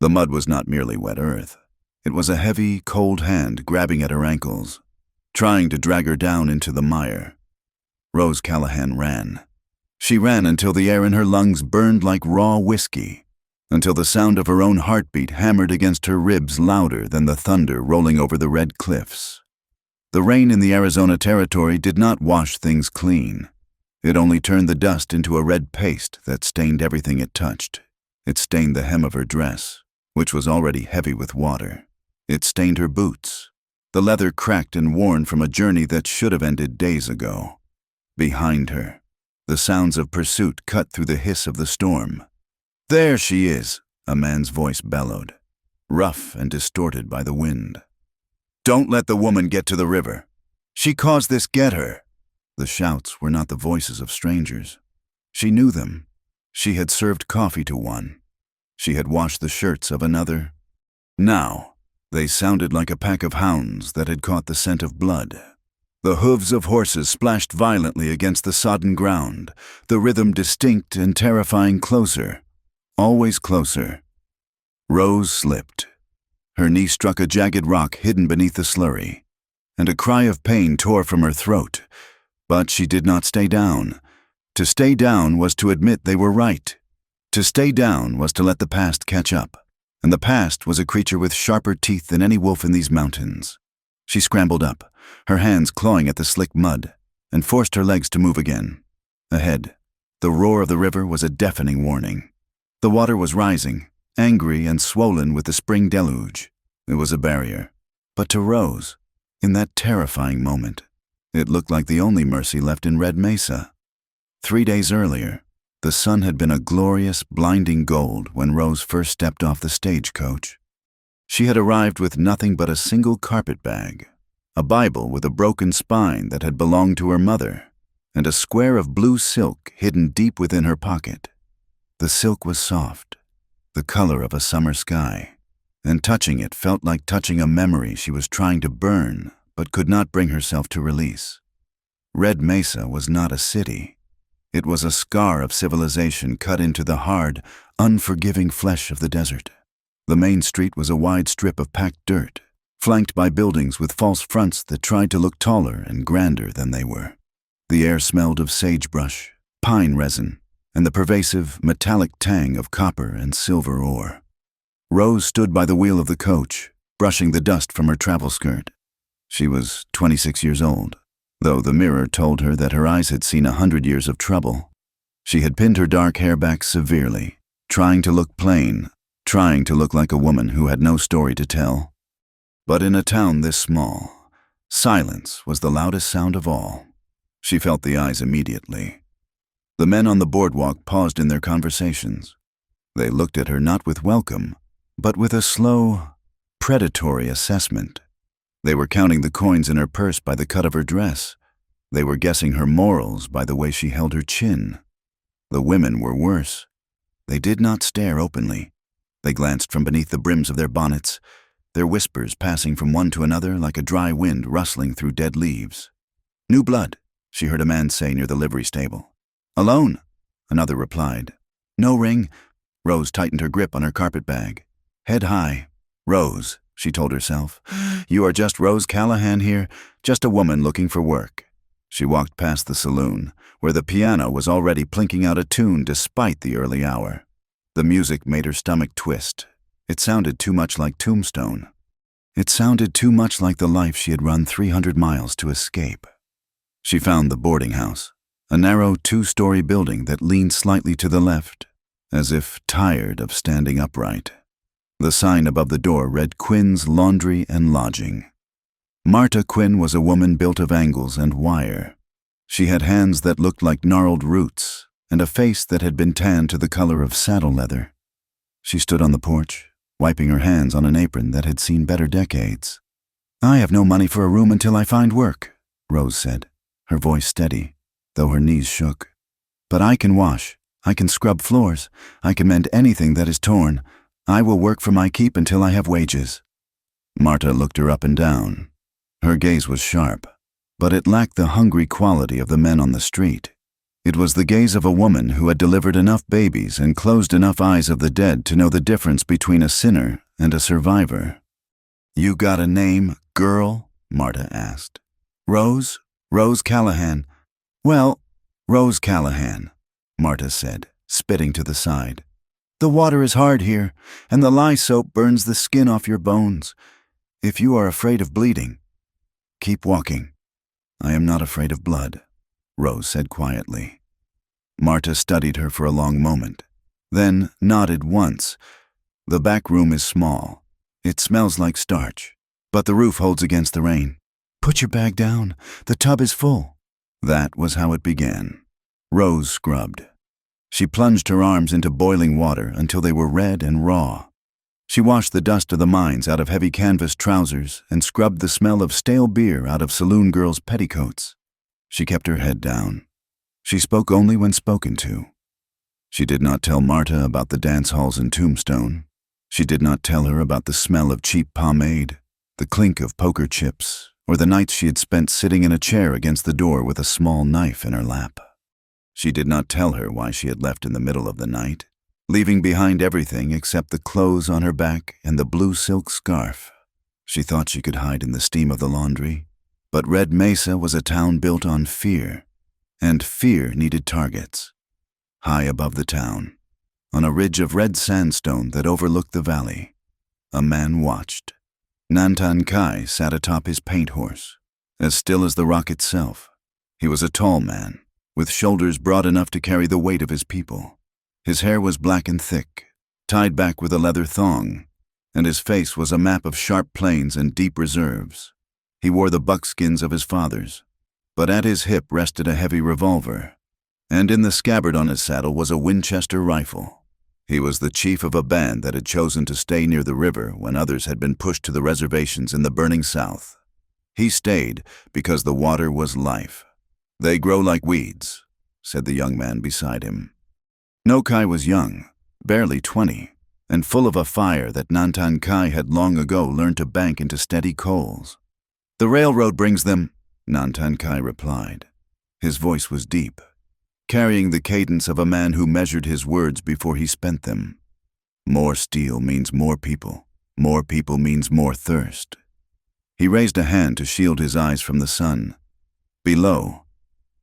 The mud was not merely wet earth. It was a heavy, cold hand grabbing at her ankles, trying to drag her down into the mire. Rose Callahan ran. She ran until the air in her lungs burned like raw whiskey, until the sound of her own heartbeat hammered against her ribs louder than the thunder rolling over the red cliffs. The rain in the Arizona territory did not wash things clean. It only turned the dust into a red paste that stained everything it touched. It stained the hem of her dress, which was already heavy with water. It stained her boots, the leather cracked and worn from a journey that should have ended days ago. Behind her, the sounds of pursuit cut through the hiss of the storm. "There she is," a man's voice bellowed, rough and distorted by the wind. "Don't let the woman get to the river. She caused this, get her." The shouts were not the voices of strangers. She knew them. She had served coffee to one. She had washed the shirts of another. Now, they sounded like a pack of hounds that had caught the scent of blood. The hooves of horses splashed violently against the sodden ground, the rhythm distinct and terrifying, closer, always closer. Rose slipped. Her knee struck a jagged rock hidden beneath the slurry, and a cry of pain tore from her throat. But she did not stay down. To stay down was to admit they were right. To stay down was to let the past catch up, and the past was a creature with sharper teeth than any wolf in these mountains. She scrambled up, her hands clawing at the slick mud, and forced her legs to move again. Ahead, the roar of the river was a deafening warning. The water was rising, angry and swollen with the spring deluge. It was a barrier. But to Rose, in that terrifying moment, it looked like the only mercy left in Red Mesa. 3 days earlier, the sun had been a glorious, blinding gold when Rose first stepped off the stagecoach. She had arrived with nothing but a single carpet bag, a Bible with a broken spine that had belonged to her mother, and a square of blue silk hidden deep within her pocket. The silk was soft, the color of a summer sky, and touching it felt like touching a memory she was trying to burn but could not bring herself to release. Red Mesa was not a city. It was a scar of civilization cut into the hard, unforgiving flesh of the desert. The main street was a wide strip of packed dirt, flanked by buildings with false fronts that tried to look taller and grander than they were. The air smelled of sagebrush, pine resin, and the pervasive, metallic tang of copper and silver ore. Rose stood by the wheel of the coach, brushing the dust from her travel skirt. She was 26 years old, though the mirror told her that her eyes had seen 100 years of trouble. She had pinned her dark hair back severely, trying to look plain, trying to look like a woman who had no story to tell. But in a town this small, silence was the loudest sound of all. She felt the eyes immediately. The men on the boardwalk paused in their conversations. They looked at her not with welcome, but with a slow, predatory assessment. They were counting the coins in her purse by the cut of her dress. They were guessing her morals by the way she held her chin. The women were worse. They did not stare openly. They glanced from beneath the brims of their bonnets, their whispers passing from one to another like a dry wind rustling through dead leaves. "New blood," she heard a man say near the livery stable. "Alone," another replied. "No ring." Rose tightened her grip on her carpet bag. Head high. "Rose," she told herself. "You are just Rose Callahan here, just a woman looking for work." She walked past the saloon, where the piano was already plinking out a tune despite the early hour. The music made her stomach twist. It sounded too much like Tombstone. It sounded too much like the life she had run 300 miles to escape. She found the boarding house, a narrow 2-story building that leaned slightly to the left, as if tired of standing upright. The sign above the door read Quinn's Laundry and Lodging. Marta Quinn was a woman built of angles and wire. She had hands that looked like gnarled roots, and a face that had been tanned to the color of saddle leather. She stood on the porch, wiping her hands on an apron that had seen better decades. "I have no money for a room until I find work," Rose said, her voice steady, though her knees shook. "But I can wash, I can scrub floors, I can mend anything that is torn. I will work for my keep until I have wages." Marta looked her up and down. Her gaze was sharp, but it lacked the hungry quality of the men on the street. It was the gaze of a woman who had delivered enough babies and closed enough eyes of the dead to know the difference between a sinner and a survivor. "You got a name, girl?" Marta asked. "Rose? Rose Callahan." "Well, Rose Callahan," Marta said, spitting to the side. "The water is hard here, and the lye soap burns the skin off your bones. If you are afraid of bleeding, keep walking." "I am not afraid of blood," Rose said quietly. Marta studied her for a long moment, then nodded once. "The back room is small. It smells like starch, but the roof holds against the rain. Put your bag down. The tub is full." That was how it began. Rose scrubbed. She plunged her arms into boiling water until they were red and raw. She washed the dust of the mines out of heavy canvas trousers and scrubbed the smell of stale beer out of saloon girls' petticoats. She kept her head down. She spoke only when spoken to. She did not tell Marta about the dance halls in Tombstone. She did not tell her about the smell of cheap pomade, the clink of poker chips, or the nights she had spent sitting in a chair against the door with a small knife in her lap. She did not tell her why she had left in the middle of the night, leaving behind everything except the clothes on her back and the blue silk scarf. She thought she could hide in the steam of the laundry, but Red Mesa was a town built on fear, and fear needed targets. High above the town, on a ridge of red sandstone that overlooked the valley, a man watched. Nantan Kai sat atop his paint horse, as still as the rock itself. He was a tall man, with shoulders broad enough to carry the weight of his people. His hair was black and thick, tied back with a leather thong, and his face was a map of sharp plains and deep reserves. He wore the buckskins of his fathers, but at his hip rested a heavy revolver, and in the scabbard on his saddle was a Winchester rifle. He was the chief of a band that had chosen to stay near the river when others had been pushed to the reservations in the burning south. He stayed because the water was life. "They grow like weeds," said the young man beside him. Nokai was young, barely 20, and full of a fire that Nantan Kai had long ago learned to bank into steady coals. "The railroad brings them," Nantan Kai replied. His voice was deep, carrying the cadence of a man who measured his words before he spent them. "More steel means more people. More people means more thirst." He raised a hand to shield his eyes from the sun. Below,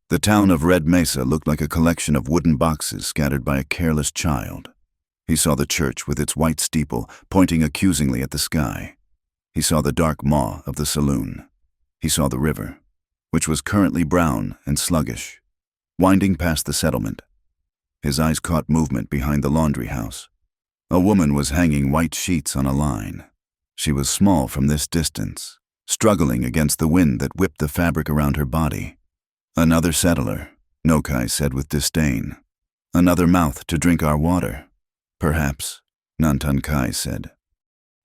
the town of Red Mesa looked like a collection of wooden boxes scattered by a careless child. He saw the church with its white steeple pointing accusingly at the sky. He saw the dark maw of the saloon. He saw the river, which was currently brown and sluggish, winding past the settlement. His eyes caught movement behind the laundry house. A woman was hanging white sheets on a line. She was small from this distance, struggling against the wind that whipped the fabric around her body. "Another settler," Nokai said with disdain. "Another mouth to drink our water." "Perhaps," Nantan Kai said.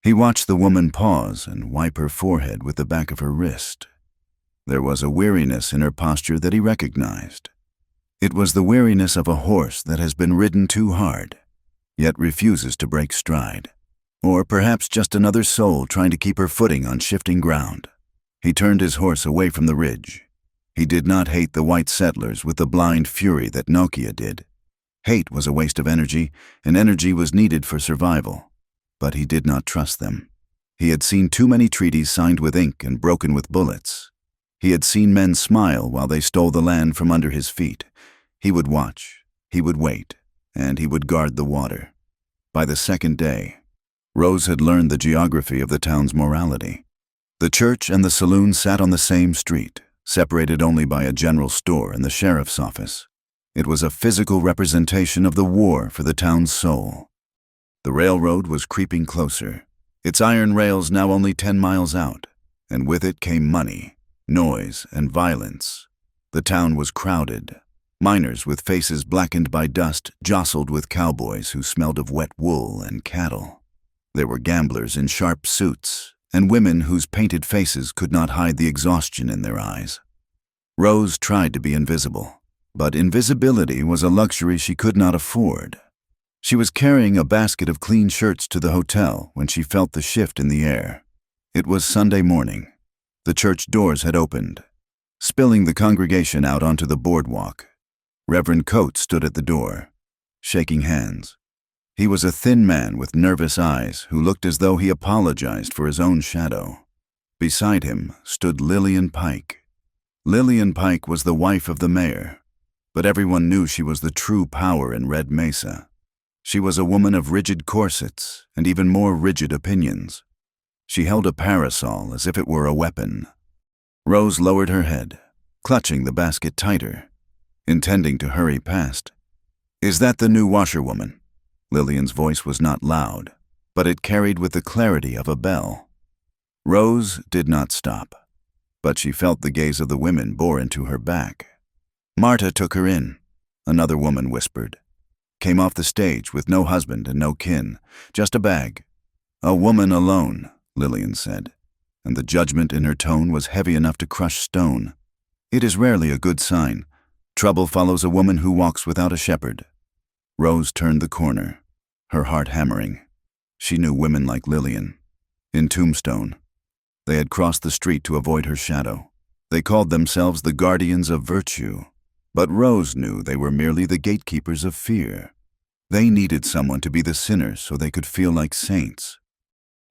He watched the woman pause and wipe her forehead with the back of her wrist. There was a weariness in her posture that he recognized. It was the weariness of a horse that has been ridden too hard, yet refuses to break stride. Or perhaps just another soul trying to keep her footing on shifting ground. He turned his horse away from the ridge. He did not hate the white settlers with the blind fury that Nokia did. Hate was a waste of energy, and energy was needed for survival. But he did not trust them. He had seen too many treaties signed with ink and broken with bullets. He had seen men smile while they stole the land from under his feet. He would watch, he would wait, and he would guard the water. By the second day, Rose had learned the geography of the town's morality. The church and the saloon sat on the same street, separated only by a general store and the sheriff's office. It was a physical representation of the war for the town's soul. The railroad was creeping closer, its iron rails now only 10 miles out, and with it came money, noise, and violence. The town was crowded. Miners with faces blackened by dust jostled with cowboys who smelled of wet wool and cattle. There were gamblers in sharp suits, and women whose painted faces could not hide the exhaustion in their eyes. Rose tried to be invisible, but invisibility was a luxury she could not afford. She was carrying a basket of clean shirts to the hotel when she felt the shift in the air. It was Sunday morning. The church doors had opened, spilling the congregation out onto the boardwalk. Reverend Coates stood at the door, shaking hands. He was a thin man with nervous eyes who looked as though he apologized for his own shadow. Beside him stood Lillian Pike. Lillian Pike was the wife of the mayor, but everyone knew she was the true power in Red Mesa. She was a woman of rigid corsets and even more rigid opinions. She held a parasol as if it were a weapon. Rose lowered her head, clutching the basket tighter, intending to hurry past. "Is that the new washerwoman?" Lillian's voice was not loud, but it carried with the clarity of a bell. Rose did not stop, but she felt the gaze of the women bore into her back. "Marta took her in," another woman whispered. "Came off the stage with no husband and no kin, just a bag." "A woman alone," Lillian said, and the judgment in her tone was heavy enough to crush stone. "It is rarely a good sign. Trouble follows a woman who walks without a shepherd." Rose turned the corner, her heart hammering. She knew women like Lillian. In Tombstone, they had crossed the street to avoid her shadow. They called themselves the guardians of virtue, but Rose knew they were merely the gatekeepers of fear. They needed someone to be the sinners so they could feel like saints.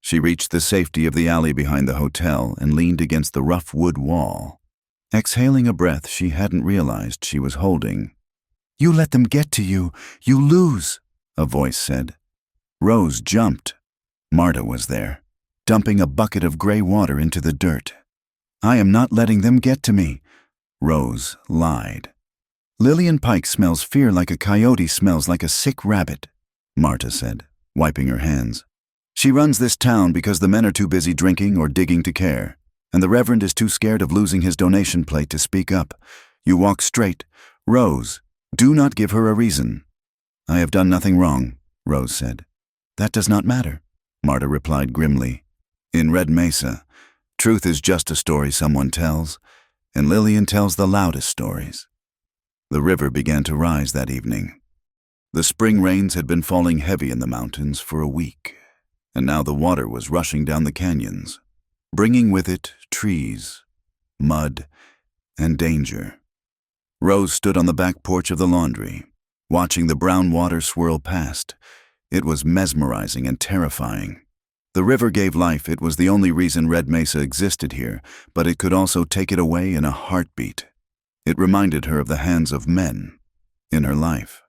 She reached the safety of the alley behind the hotel and leaned against the rough wood wall, exhaling a breath she hadn't realized she was holding. "You let them get to you, you lose," a voice said. Rose jumped. Marta was there, dumping a bucket of gray water into the dirt. "I am not letting them get to me," Rose lied. "Lillian Pike smells fear like a coyote smells like a sick rabbit," Marta said, wiping her hands. "She runs this town because the men are too busy drinking or digging to care, and the Reverend is too scared of losing his donation plate to speak up. You walk straight. Rose, do not give her a reason." "I have done nothing wrong," Rose said. "That does not matter," Marta replied grimly. "In Red Mesa, truth is just a story someone tells, and Lillian tells the loudest stories." The river began to rise that evening. The spring rains had been falling heavy in the mountains for a week, and now the water was rushing down the canyons, bringing with it trees, mud, and danger. Rose stood on the back porch of the laundry, watching the brown water swirl past. It was mesmerizing and terrifying. The river gave life. It was the only reason Red Mesa existed here, but it could also take it away in a heartbeat. It reminded her of the hands of men in her life.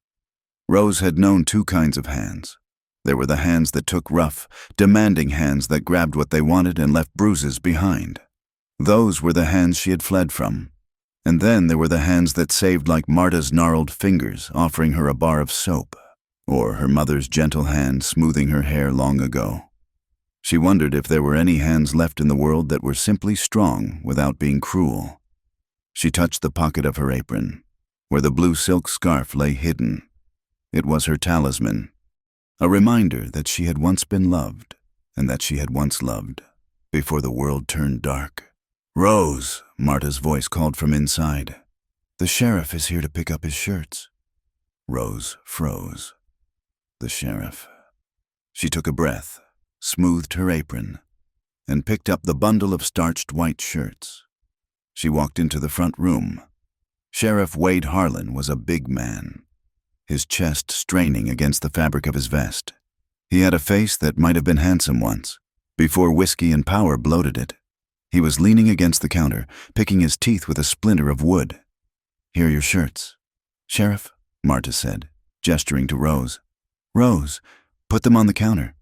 Rose had known two kinds of hands. There were the hands that took rough, demanding hands that grabbed what they wanted and left bruises behind. Those were the hands she had fled from. And then there were the hands that saved, like Marta's gnarled fingers offering her a bar of soap, or her mother's gentle hand smoothing her hair long ago. She wondered if there were any hands left in the world that were simply strong without being cruel. She touched the pocket of her apron, where the blue silk scarf lay hidden. It was her talisman, a reminder that she had once been loved, and that she had once loved, before the world turned dark. "Rose," Marta's voice called from inside. "The sheriff is here to pick up his shirts." Rose froze. The sheriff. She took a breath, smoothed her apron, and picked up the bundle of starched white shirts. She walked into the front room. Sheriff Wade Harlan was a big man, his chest straining against the fabric of his vest. He had a face that might have been handsome once, before whiskey and power bloated it. He was leaning against the counter, picking his teeth with a splinter of wood. "Here are your shirts." "Sheriff," Marta said, gesturing to Rose. "Rose, put them on the counter."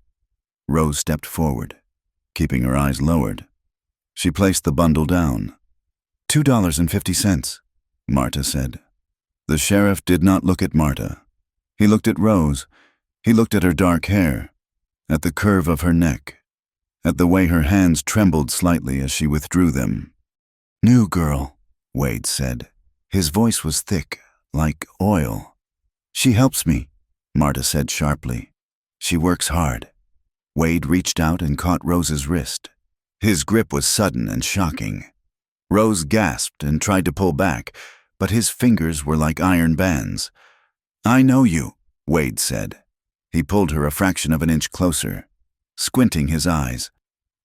Rose stepped forward, keeping her eyes lowered. She placed the bundle down. $2.50, Marta said. The sheriff did not look at Marta. He looked at Rose. He looked at her dark hair, at the curve of her neck, at the way her hands trembled slightly as she withdrew them. "New girl," Wade said. His voice was thick, like oil. "She helps me," Marta said sharply. "She works hard." Wade reached out and caught Rose's wrist. His grip was sudden and shocking. Rose gasped and tried to pull back, but his fingers were like iron bands. "I know you," Wade said. He pulled her a fraction of an inch closer, squinting his eyes.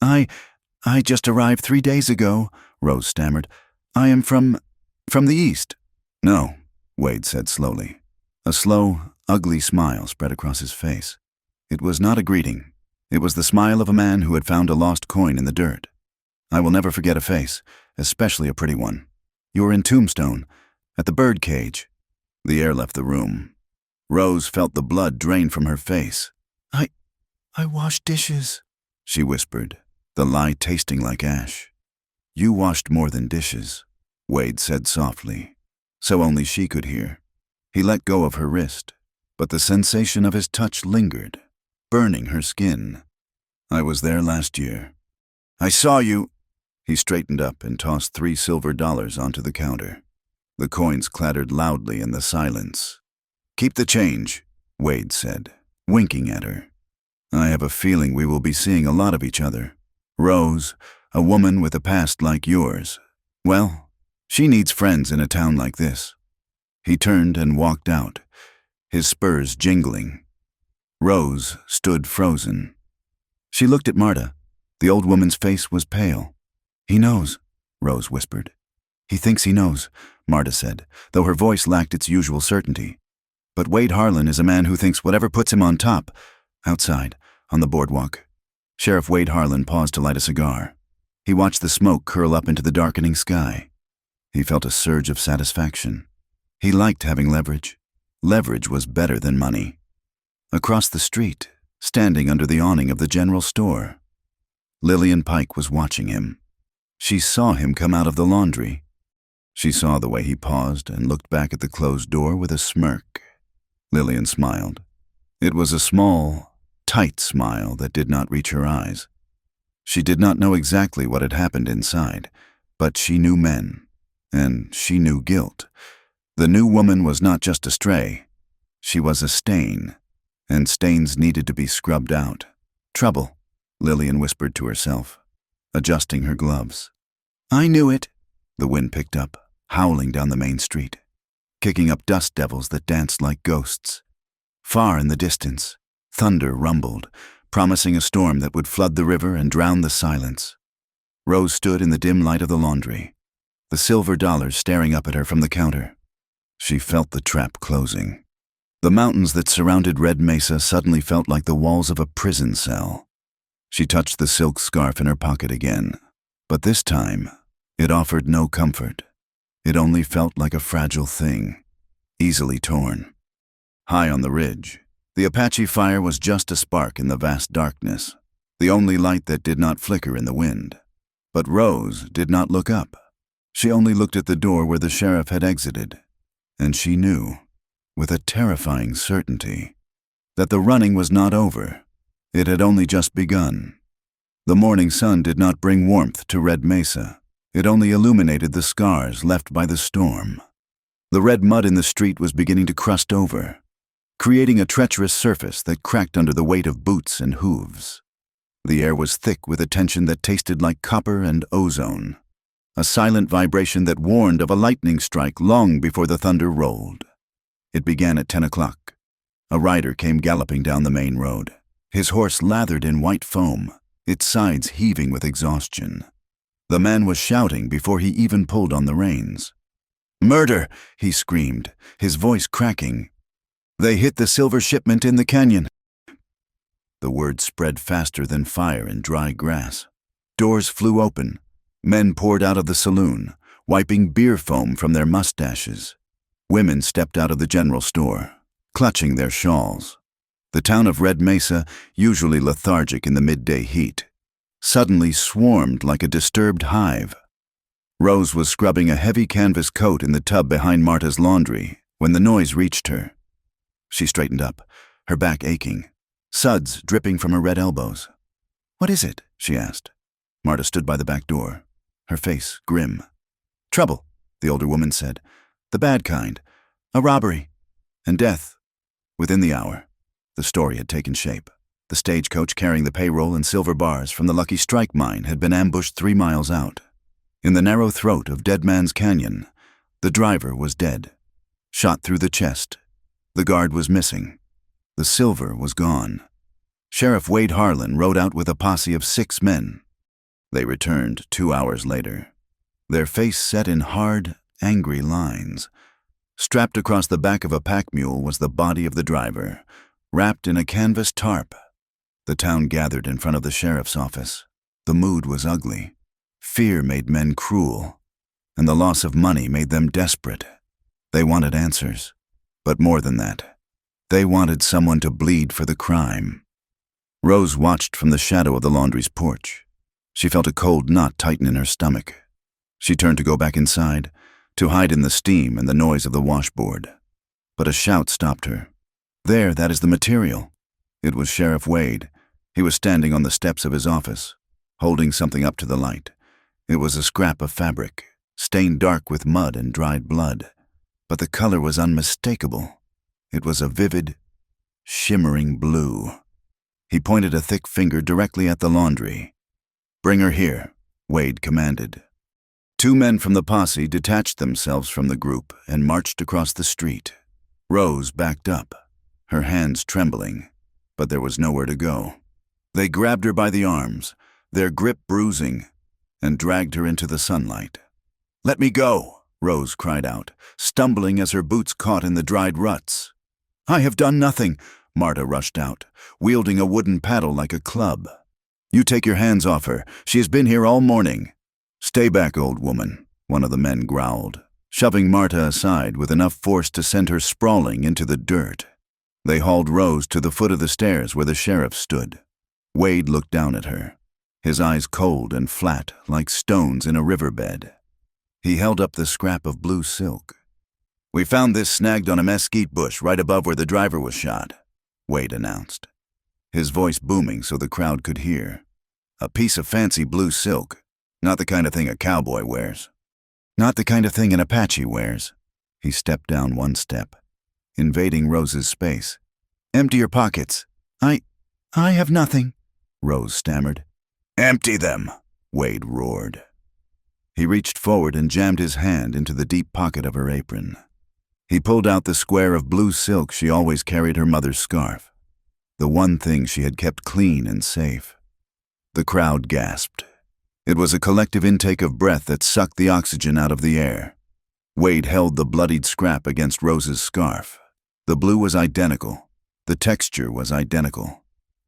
I just arrived 3 days ago," Rose stammered. "I am from the East." "No," Wade said slowly. A slow, ugly smile spread across his face. It was not a greeting. It was the smile of a man who had found a lost coin in the dirt. I will never forget a face, especially a pretty one. You were in Tombstone, at the bird cage. The air left the room. Rose felt the blood drain from her face. I washed dishes, she whispered, the lie tasting like ash. You washed more than dishes, Wade said softly, so only she could hear. He let go of her wrist, but the sensation of his touch lingered, burning her skin. I was there last year. I saw you. He straightened up and tossed $3 silver onto the counter. The coins clattered loudly in the silence. Keep the change, Wade said, winking at her. I have a feeling we will be seeing a lot of each other. Rose, a woman with a past like yours. Well, she needs friends in a town like this. He turned and walked out, his spurs jingling. Rose stood frozen. She looked at Marta. The old woman's face was pale. He knows, Rose whispered. He thinks he knows, Marta said, though her voice lacked its usual certainty. But Wade Harlan is a man who thinks whatever puts him on top. Outside, on the boardwalk, Sheriff Wade Harlan paused to light a cigar. He watched the smoke curl up into the darkening sky. He felt a surge of satisfaction. He liked having leverage. Leverage was better than money. Across the street, standing under the awning of the general store, Lillian Pike was watching him. She saw him come out of the laundry. She saw the way he paused and looked back at the closed door with a smirk. Lillian smiled. It was a small, tight smile that did not reach her eyes. She did not know exactly what had happened inside, but she knew men, and she knew guilt. The new woman was not just a stray. She was a stain, and stains needed to be scrubbed out. Trouble, Lillian whispered to herself, adjusting her gloves. I knew it, the wind picked up, howling down the main street, kicking up dust devils that danced like ghosts. Far in the distance, thunder rumbled, promising a storm that would flood the river and drown the silence. Rose stood in the dim light of the laundry, the silver dollars staring up at her from the counter. She felt the trap closing. The mountains that surrounded Red Mesa suddenly felt like the walls of a prison cell. She touched the silk scarf in her pocket again, but this time, it offered no comfort. It only felt like a fragile thing, easily torn. High on the ridge, the Apache fire was just a spark in the vast darkness, the only light that did not flicker in the wind. But Rose did not look up. She only looked at the door where the sheriff had exited, and she knew, with a terrifying certainty, that the running was not over. It had only just begun. The morning sun did not bring warmth to Red Mesa. It only illuminated the scars left by the storm. The red mud in the street was beginning to crust over, creating a treacherous surface that cracked under the weight of boots and hooves. The air was thick with a tension that tasted like copper and ozone, a silent vibration that warned of a lightning strike long before the thunder rolled. It began at 10 o'clock. A rider came galloping down the main road, his horse lathered in white foam, its sides heaving with exhaustion. The man was shouting before he even pulled on the reins. "Murder!" he screamed, his voice cracking. "They hit the silver shipment in the canyon." The word spread faster than fire in dry grass. Doors flew open. Men poured out of the saloon, wiping beer foam from their mustaches. Women stepped out of the general store, clutching their shawls. The town of Red Mesa, usually lethargic in the midday heat, suddenly swarmed like a disturbed hive. Rose was scrubbing a heavy canvas coat in the tub behind Marta's laundry when the noise reached her. She straightened up, her back aching, suds dripping from her red elbows. "What is it?" she asked. Marta stood by the back door, her face grim. "Trouble," the older woman said. "The bad kind. A robbery. And death." Within the hour, the story had taken shape. The stagecoach carrying the payroll and silver bars from the Lucky Strike mine had been ambushed 3 miles out. In the narrow throat of Dead Man's Canyon, the driver was dead, shot through the chest. The guard was missing. The silver was gone. Sheriff Wade Harlan rode out with a posse of 6 men. They returned 2 hours later, their face set in hard, angry lines. Strapped across the back of a pack mule was the body of the driver, wrapped in a canvas tarp. The town gathered in front of the sheriff's office. The mood was ugly. Fear made men cruel, and the loss of money made them desperate. They wanted answers, but more than that, they wanted someone to bleed for the crime. Rose watched from the shadow of the laundry's porch. She felt a cold knot tighten in her stomach. She turned to go back inside, to hide in the steam and the noise of the washboard. But a shout stopped her. "There, that is the material." It was Sheriff Wade. He was standing on the steps of his office, holding something up to the light. It was a scrap of fabric, stained dark with mud and dried blood. But the color was unmistakable. It was a vivid, shimmering blue. He pointed a thick finger directly at the laundry. "Bring her here," Wade commanded. 2 men from the posse detached themselves from the group and marched across the street. Rose backed up, her hands trembling, but there was nowhere to go. They grabbed her by the arms, their grip bruising, and dragged her into the sunlight. "Let me go," Rose cried out, stumbling as her boots caught in the dried ruts. "I have done nothing," Marta rushed out, wielding a wooden paddle like a club. "You take your hands off her. She has been here all morning." "Stay back, old woman," one of the men growled, shoving Marta aside with enough force to send her sprawling into the dirt. They hauled Rose to the foot of the stairs where the sheriff stood. Wade looked down at her, his eyes cold and flat like stones in a riverbed. He held up the scrap of blue silk. "We found this snagged on a mesquite bush right above where the driver was shot," Wade announced, his voice booming so the crowd could hear. "A piece of fancy blue silk. Not the kind of thing a cowboy wears. Not the kind of thing an Apache wears." He stepped down 1 step, invading Rose's space. "Empty your pockets." I have nothing," Rose stammered. "Empty them," Wade roared. He reached forward and jammed his hand into the deep pocket of her apron. He pulled out the square of blue silk she always carried, her mother's scarf, the one thing she had kept clean and safe. The crowd gasped. It was a collective intake of breath that sucked the oxygen out of the air. Wade held the bloodied scrap against Rose's scarf. The blue was identical. The texture was identical.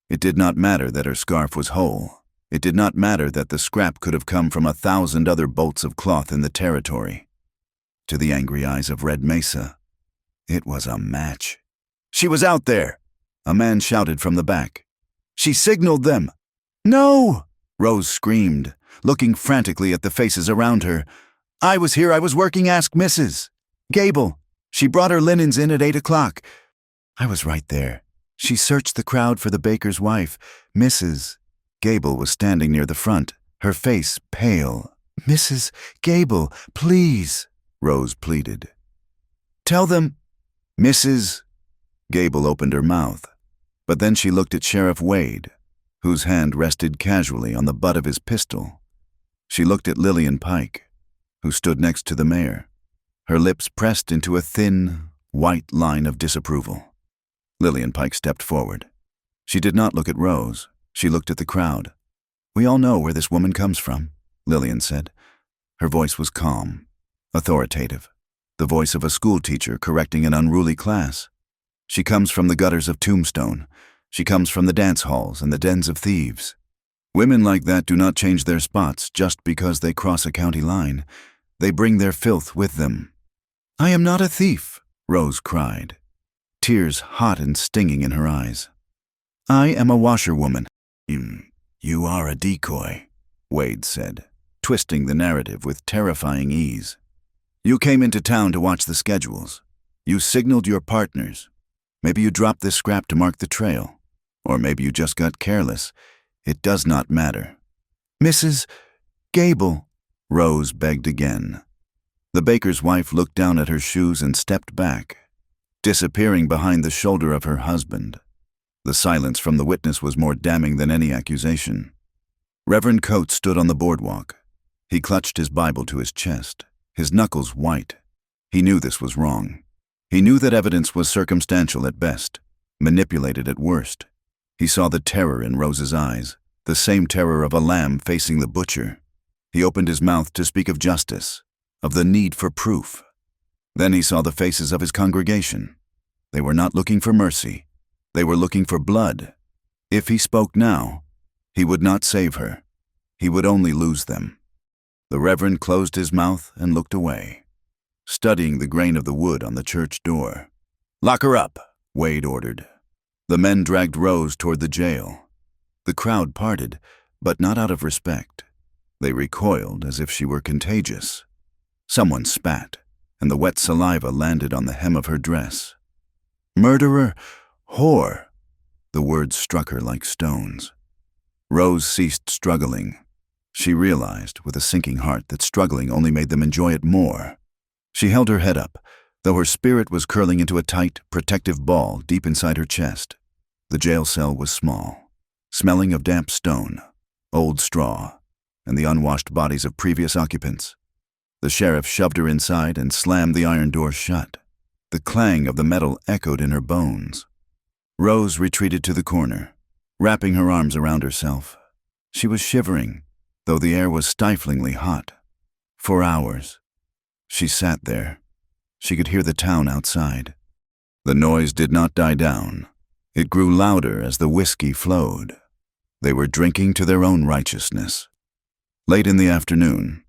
It did not matter that her scarf was whole. It did not matter that the scrap could have come from 1,000 other bolts of cloth in the territory. To the angry eyes of Red Mesa, it was a match. "She was out there!" a man shouted from the back. "She signaled them!" "No!" Rose screamed, looking frantically at the faces around her. "I was here, I was working, ask Mrs. Gable. She brought her linens in at 8 o'clock. I was right there. She searched the crowd for the baker's wife. Mrs. Gable was standing near the front, her face pale. "Mrs. Gable, please," Rose pleaded. "Tell them—" "Mrs." Gable opened her mouth, but then she looked at Sheriff Wade, whose hand rested casually on the butt of his pistol. She looked at Lillian Pike, who stood next to the mayor, her lips pressed into a thin, white line of disapproval. Lillian Pike stepped forward. She did not look at Rose. She looked at the crowd. "We all know where this woman comes from," Lillian said. Her voice was calm, authoritative, the voice of a schoolteacher correcting an unruly class. "She comes from the gutters of Tombstone. She comes from the dance halls and the dens of thieves. Women like that do not change their spots just because they cross a county line. They bring their filth with them." "I am not a thief," Rose cried, tears hot and stinging in her eyes. "I am a washerwoman." You are a decoy," Wade said, twisting the narrative with terrifying ease. "You came into town to watch the schedules. You signaled your partners. Maybe you dropped this scrap to mark the trail. Or maybe you just got careless. It does not matter." "Mrs. Gable," Rose begged again. The baker's wife looked down at her shoes and stepped back, disappearing behind the shoulder of her husband. The silence from the witness was more damning than any accusation. Reverend Coates stood on the boardwalk. He clutched his Bible to his chest, his knuckles white. He knew this was wrong. He knew that evidence was circumstantial at best, manipulated at worst. He saw the terror in Rose's eyes, the same terror of a lamb facing the butcher. He opened his mouth to speak of justice, of the need for proof. Then he saw the faces of his congregation. They were not looking for mercy. They were looking for blood. If he spoke now, he would not save her. He would only lose them. The Reverend closed his mouth and looked away, studying the grain of the wood on the church door. "Lock her up," Wade ordered. The men dragged Rose toward the jail. The crowd parted, but not out of respect. They recoiled as if she were contagious. Someone spat, and the wet saliva landed on the hem of her dress. "Murderer! Whore!" The words struck her like stones. Rose ceased struggling. She realized, with a sinking heart, that struggling only made them enjoy it more. She held her head up, though her spirit was curling into a tight, protective ball deep inside her chest. The jail cell was small, smelling of damp stone, old straw, and the unwashed bodies of previous occupants. The sheriff shoved her inside and slammed the iron door shut. The clang of the metal echoed in her bones. Rose retreated to the corner, wrapping her arms around herself. She was shivering, though the air was stiflingly hot. For hours, she sat there. She could hear the town outside. The noise did not die down. It grew louder as the whiskey flowed. They were drinking to their own righteousness. Late in the afternoon,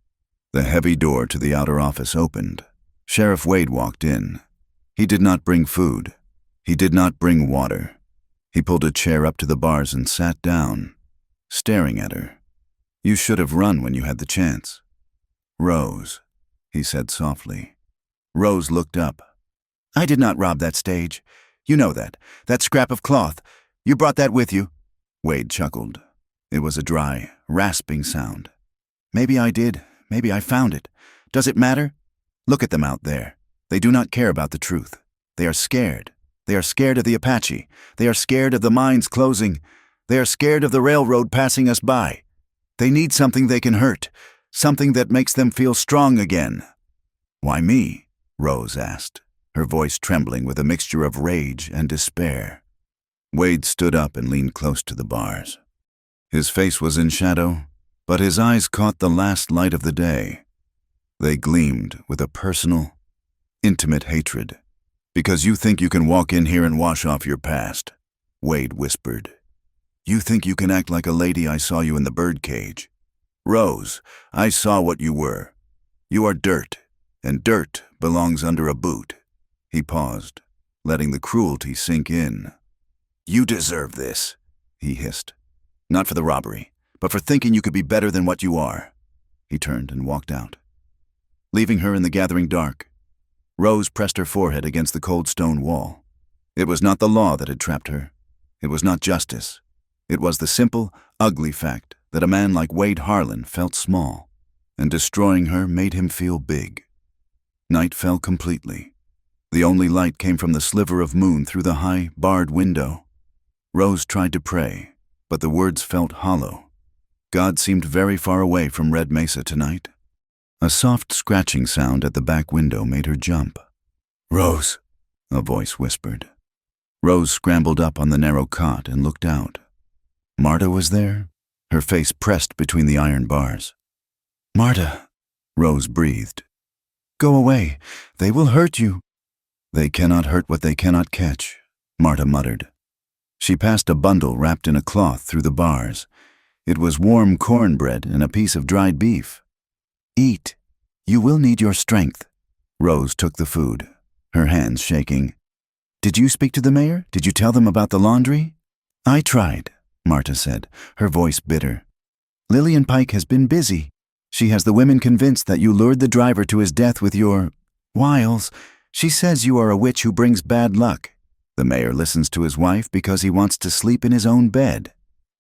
the heavy door to the outer office opened. Sheriff Wade walked in. He did not bring food. He did not bring water. He pulled a chair up to the bars and sat down, staring at her. "You should have run when you had the chance." "Rose," he said softly. Rose looked up. "I did not rob that stage. You know that. That scrap of cloth. You brought that with you." Wade chuckled. It was a dry, rasping sound. "Maybe I did. Maybe I found it. Does it matter? Look at them out there. They do not care about the truth. They are scared. They are scared of the Apache. They are scared of the mines closing. They are scared of the railroad passing us by. They need something they can hurt, something that makes them feel strong again." "Why me?" Rose asked, her voice trembling with a mixture of rage and despair. Wade stood up and leaned close to the bars. His face was in shadow, but his eyes caught the last light of the day. They gleamed with a personal, intimate hatred. "Because you think you can walk in here and wash off your past," Wade whispered. "You think you can act like a lady I saw you in the birdcage. Rose, I saw what you were. You are dirt, and dirt belongs under a boot." He paused, letting the cruelty sink in. "You deserve this," he hissed. "Not for the robbery, but for thinking you could be better than what you are." He turned and walked out. Leaving her in the gathering dark, Rose pressed her forehead against the cold stone wall. It was not the law that had trapped her. It was not justice. It was the simple, ugly fact that a man like Wade Harlan felt small, and destroying her made him feel big. Night fell completely. The only light came from the sliver of moon through the high, barred window. Rose tried to pray, but the words felt hollow. God seemed very far away from Red Mesa tonight. A soft scratching sound at the back window made her jump. "Rose," a voice whispered. Rose scrambled up on the narrow cot and looked out. Marta was there, her face pressed between the iron bars. "Marta," Rose breathed. "Go away. They will hurt you." "They cannot hurt what they cannot catch," Marta muttered. She passed a bundle wrapped in a cloth through the bars. It was warm cornbread and a piece of dried beef. "Eat. You will need your strength." Rose took the food, her hands shaking. "Did you speak to the mayor? Did you tell them about the laundry?" "I tried," Marta said, her voice bitter. "Lillian Pike has been busy. She has the women convinced that you lured the driver to his death with your wiles. She says you are a witch who brings bad luck. The mayor listens to his wife because he wants to sleep in his own bed."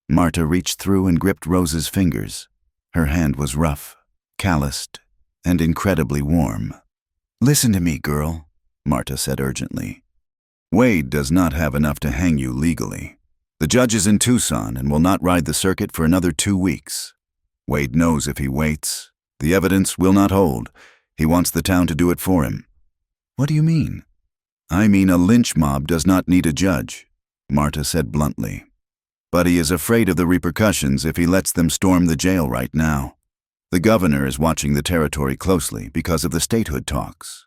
Marta reached through and gripped Rose's fingers. Her hand was rough, calloused, and incredibly warm. "Listen to me, girl," Marta said urgently. "Wade does not have enough to hang you legally. The judge is in Tucson and will not ride the circuit for another 2 weeks. Wade knows if he waits, the evidence will not hold. He wants the town to do it for him." "What do you mean?" "I mean a lynch mob does not need a judge," Marta said bluntly. "But he is afraid of the repercussions if he lets them storm the jail right now. The governor is watching the territory closely because of the statehood talks.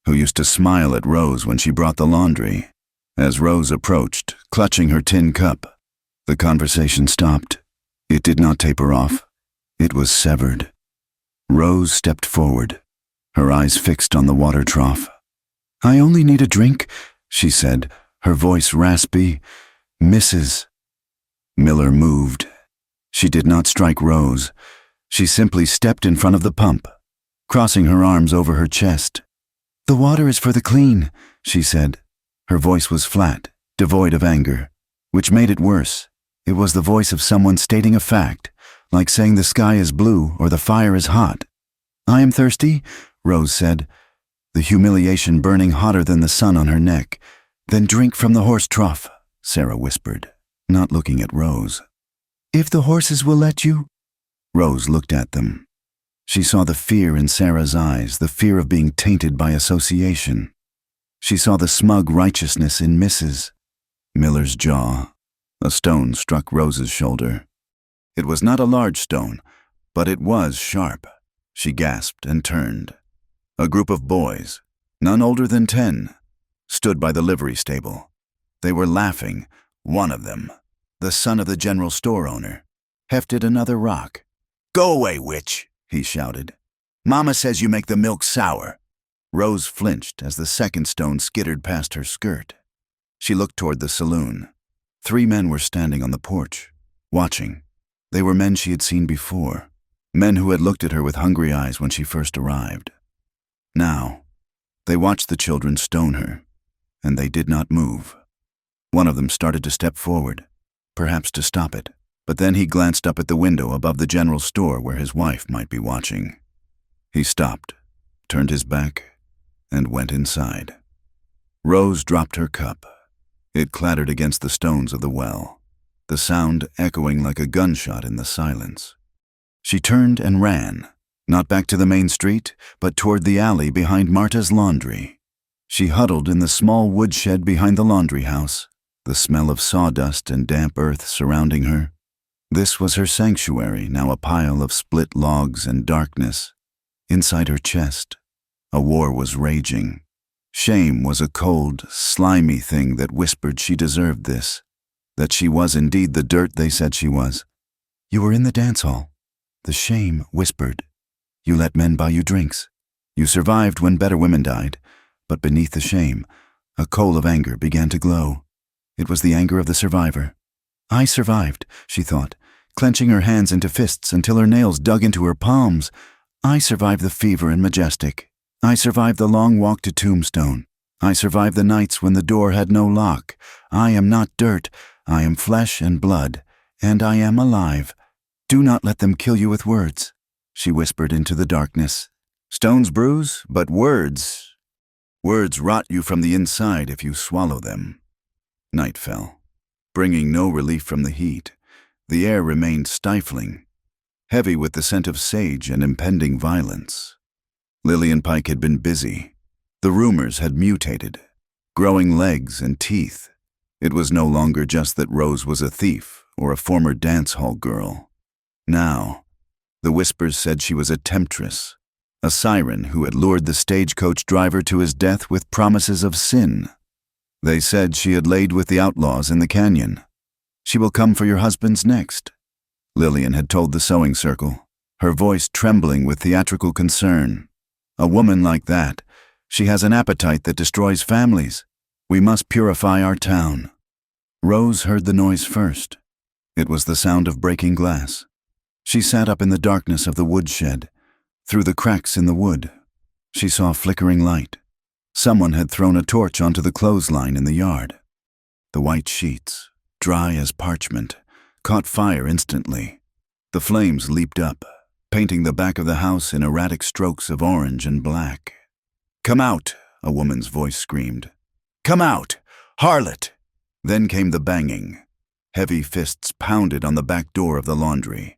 who used to smile at Rose when she brought the laundry. As Rose approached, clutching her tin cup, the conversation stopped. It did not taper off. It was severed. Rose stepped forward, her eyes fixed on the water trough. "I only need a drink," she said, her voice raspy. "Mrs." Miller moved. She did not strike Rose. She simply stepped in front of the pump, crossing her arms over her chest. "The water is for the clean," she said. Her voice was flat, devoid of anger, which made it worse. It was the voice of someone stating a fact, like saying the sky is blue or the fire is hot. "I am thirsty," Rose said, the humiliation burning hotter than the sun on her neck. "Then drink from the horse trough," Sarah whispered, not looking at Rose. "If the horses will let you." Rose looked at them. She saw the fear in Sarah's eyes, the fear of being tainted by association. She saw the smug righteousness in Mrs. Miller's jaw. A stone struck Rose's shoulder. It was not a large stone, but it was sharp. She gasped and turned. A group of boys, none older than 10, stood by the livery stable. They were laughing. One of them, the son of the general store owner, hefted another rock. "Go away, witch," he shouted. "Mama says you make the milk sour." Rose flinched as the second stone skittered past her skirt. She looked toward the saloon. 3 men were standing on the porch, watching. They were men she had seen before, men who had looked at her with hungry eyes when she first arrived. Now, they watched the children stone her, and they did not move. One of them started to step forward, perhaps to stop it, but then he glanced up at the window above the general store where his wife might be watching. He stopped, turned his back, and went inside. Rose dropped her cup. It clattered against the stones of the well, the sound echoing like a gunshot in the silence. She turned and ran, not back to the main street, but toward the alley behind Marta's laundry. She huddled in the small woodshed behind the laundry house, the smell of sawdust and damp earth surrounding her. This was her sanctuary, now a pile of split logs and darkness. Inside her chest, a war was raging. Shame was a cold, slimy thing that whispered she deserved this, that she was indeed the dirt they said she was. "You were in the dance hall," the shame whispered. "You let men buy you drinks. You survived when better women died." But beneath the shame, a coal of anger began to glow. It was the anger of the survivor. "I survived," she thought, clenching her hands into fists until her nails dug into her palms. "I survived the fever and majestic. I survived the long walk to Tombstone. I survived the nights when the door had no lock. I am not dirt. I am flesh and blood, and I am alive. Do not let them kill you with words," she whispered into the darkness. "Stones bruise, but words rot you from the inside if you swallow them." Night fell, bringing no relief from the heat. The air remained stifling, heavy with the scent of sage and impending violence. Lillian Pike had been busy. The rumors had mutated, growing legs and teeth. It was no longer just that Rose was a thief or a former dance hall girl. Now, the whispers said she was a temptress, a siren who had lured the stagecoach driver to his death with promises of sin. They said she had laid with the outlaws in the canyon. "She will come for your husbands next," Lillian had told the sewing circle, her voice trembling with theatrical concern. "A woman like that, she has an appetite that destroys families. We must purify our town." Rose heard the noise first. It was the sound of breaking glass. She sat up in the darkness of the woodshed. Through the cracks in the wood, she saw flickering light. Someone had thrown a torch onto the clothesline in the yard. The white sheets, dry as parchment, caught fire instantly. The flames leaped up, painting the back of the house in erratic strokes of orange and black. "Come out," a woman's voice screamed. "Come out, harlot!" Then came the banging. Heavy fists pounded on the back door of the laundry.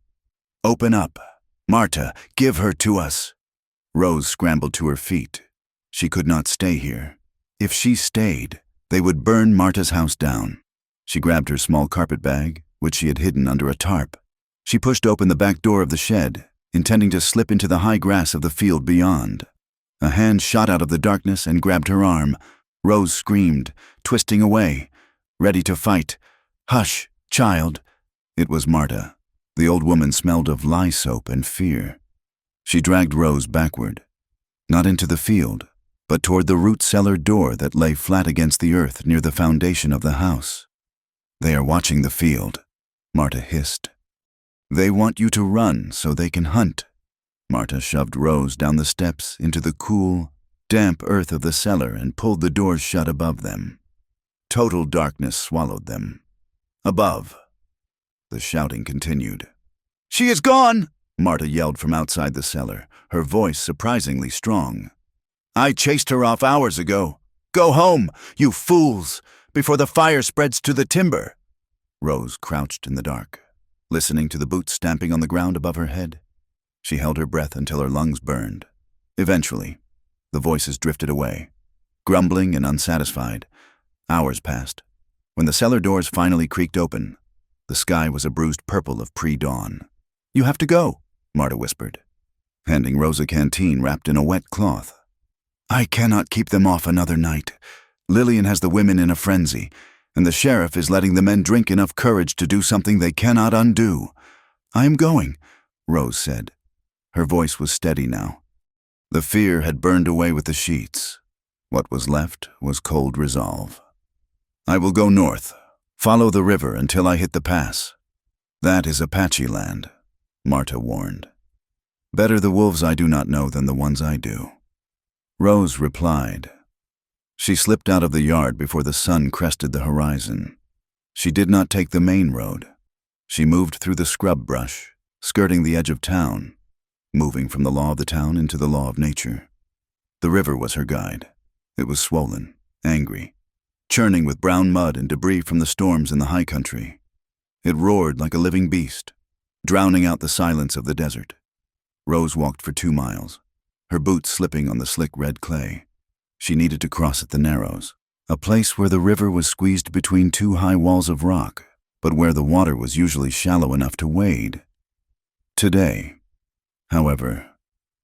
"Open up. Marta, give her to us." Rose scrambled to her feet. She could not stay here. If she stayed, they would burn Marta's house down. She grabbed her small carpet bag, which she had hidden under a tarp. She pushed open the back door of the shed, intending to slip into the high grass of the field beyond. A hand shot out of the darkness and grabbed her arm. Rose screamed, twisting away, ready to fight. "Hush, child." It was Marta. The old woman smelled of lye soap and fear. She dragged Rose backward, not into the field, but toward the root cellar door that lay flat against the earth near the foundation of the house. "They are watching the field," Marta hissed. "They want you to run so they can hunt." Marta shoved Rose down the steps into the cool, damp earth of the cellar and pulled the doors shut above them. Total darkness swallowed them. Above, the shouting continued. "She is gone!" Marta yelled from outside the cellar, her voice surprisingly strong. "I chased her off hours ago. Go home, you fools, before the fire spreads to the timber." Rose crouched in the dark, listening to the boots stamping on the ground above her head. She held her breath until her lungs burned. Eventually, the voices drifted away, grumbling and unsatisfied. Hours passed. When the cellar doors finally creaked open, the sky was a bruised purple of pre-dawn. "You have to go," Marta whispered, handing Rose a canteen wrapped in a wet cloth. "I cannot keep them off another night. Lillian has the women in a frenzy, and the sheriff is letting the men drink enough courage to do something they cannot undo." "I am going," Rose said. Her voice was steady now. The fear had burned away with the sheets. What was left was cold resolve. "I will go north, follow the river until I hit the pass. That is Apache land," Marta warned. "Better the wolves I do not know than the ones I do." Rose replied. She slipped out of the yard before the sun crested the horizon. She did not take the main road. She moved through the scrub brush, skirting the edge of town, moving from the law of the town into the law of nature. The river was her guide. It was swollen, angry, churning with brown mud and debris from the storms in the high country. It roared like a living beast, drowning out the silence of the desert. Rose walked for 2 miles, her boots slipping on the slick red clay. She needed to cross at the Narrows, a place where the river was squeezed between 2 high walls of rock, but where the water was usually shallow enough to wade. Today, however,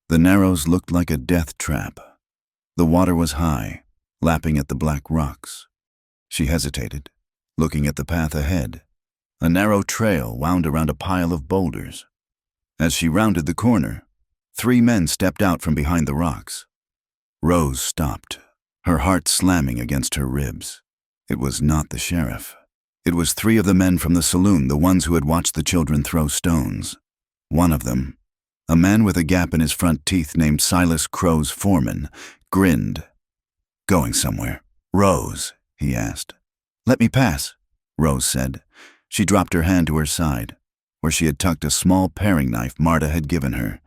the Narrows looked like a death trap. The water was high, lapping at the black rocks. She hesitated, looking at the path ahead. A narrow trail wound around a pile of boulders. As she rounded the corner, 3 men stepped out from behind the rocks. Rose stopped, her heart slamming against her ribs. It was not the sheriff. It was 3 of the men from the saloon, the ones who had watched the children throw stones. One of them, a man with a gap in his front teeth named Silas Crow's foreman, grinned. "Going somewhere?" "Rose," he asked. "Let me pass," Rose said. She dropped her hand to her side, where she had tucked a small paring knife Marta had given her.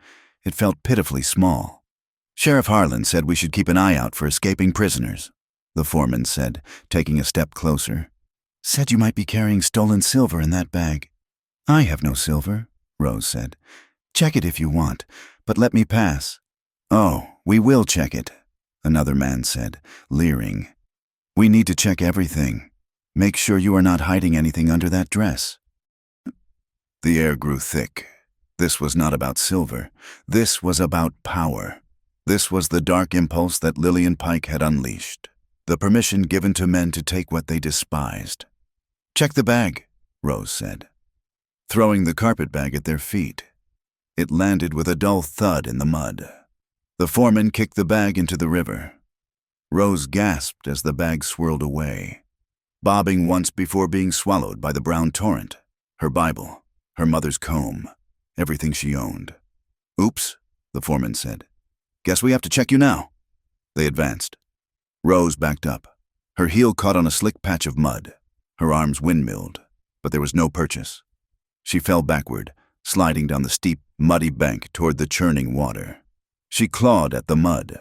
It felt pitifully small. "Sheriff Harlan said we should keep an eye out for escaping prisoners," the foreman said, taking a step closer. "Said you might be carrying stolen silver in that bag." "I have no silver," Rose said. "Check it if you want, but let me pass." "Oh, we will check it," another man said, leering. "We need to check everything. Make sure you are not hiding anything under that dress." The air grew thick. This was not about silver. This was about power. This was the dark impulse that Lillian Pike had unleashed, the permission given to men to take what they despised. "Check the bag," Rose said, throwing the carpetbag at their feet. It landed with a dull thud in the mud. The foreman kicked the bag into the river. Rose gasped as the bag swirled away, bobbing once before being swallowed by the brown torrent. Her Bible, her mother's comb, everything she owned. "Oops," the foreman said. "Guess we have to check you now." They advanced. Rose backed up. Her heel caught on a slick patch of mud. Her arms windmilled, but there was no purchase. She fell backward, sliding down the steep, muddy bank toward the churning water. She clawed at the mud,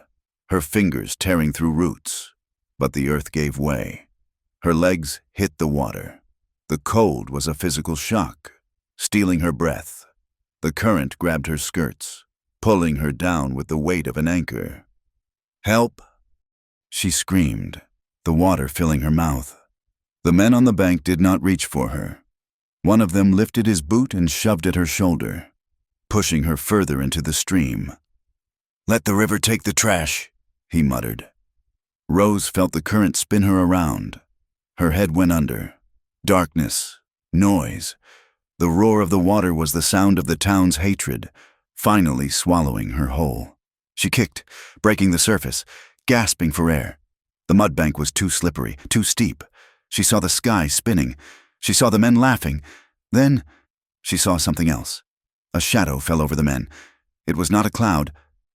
her fingers tearing through roots, but the earth gave way. Her legs hit the water. The cold was a physical shock, stealing her breath. The current grabbed her skirts, pulling her down with the weight of an anchor. "Help!" She screamed, the water filling her mouth. The men on the bank did not reach for her. One of them lifted his boot and shoved at her shoulder, pushing her further into the stream. "Let the river take the trash," he muttered. Rose felt the current spin her around. Her head went under. Darkness. Noise. The roar of the water was the sound of the town's hatred, finally swallowing her whole. She kicked, breaking the surface, gasping for air. The mud bank was too slippery, too steep. She saw the sky spinning. She saw the men laughing. Then she saw something else. A shadow fell over the men. It was not a cloud.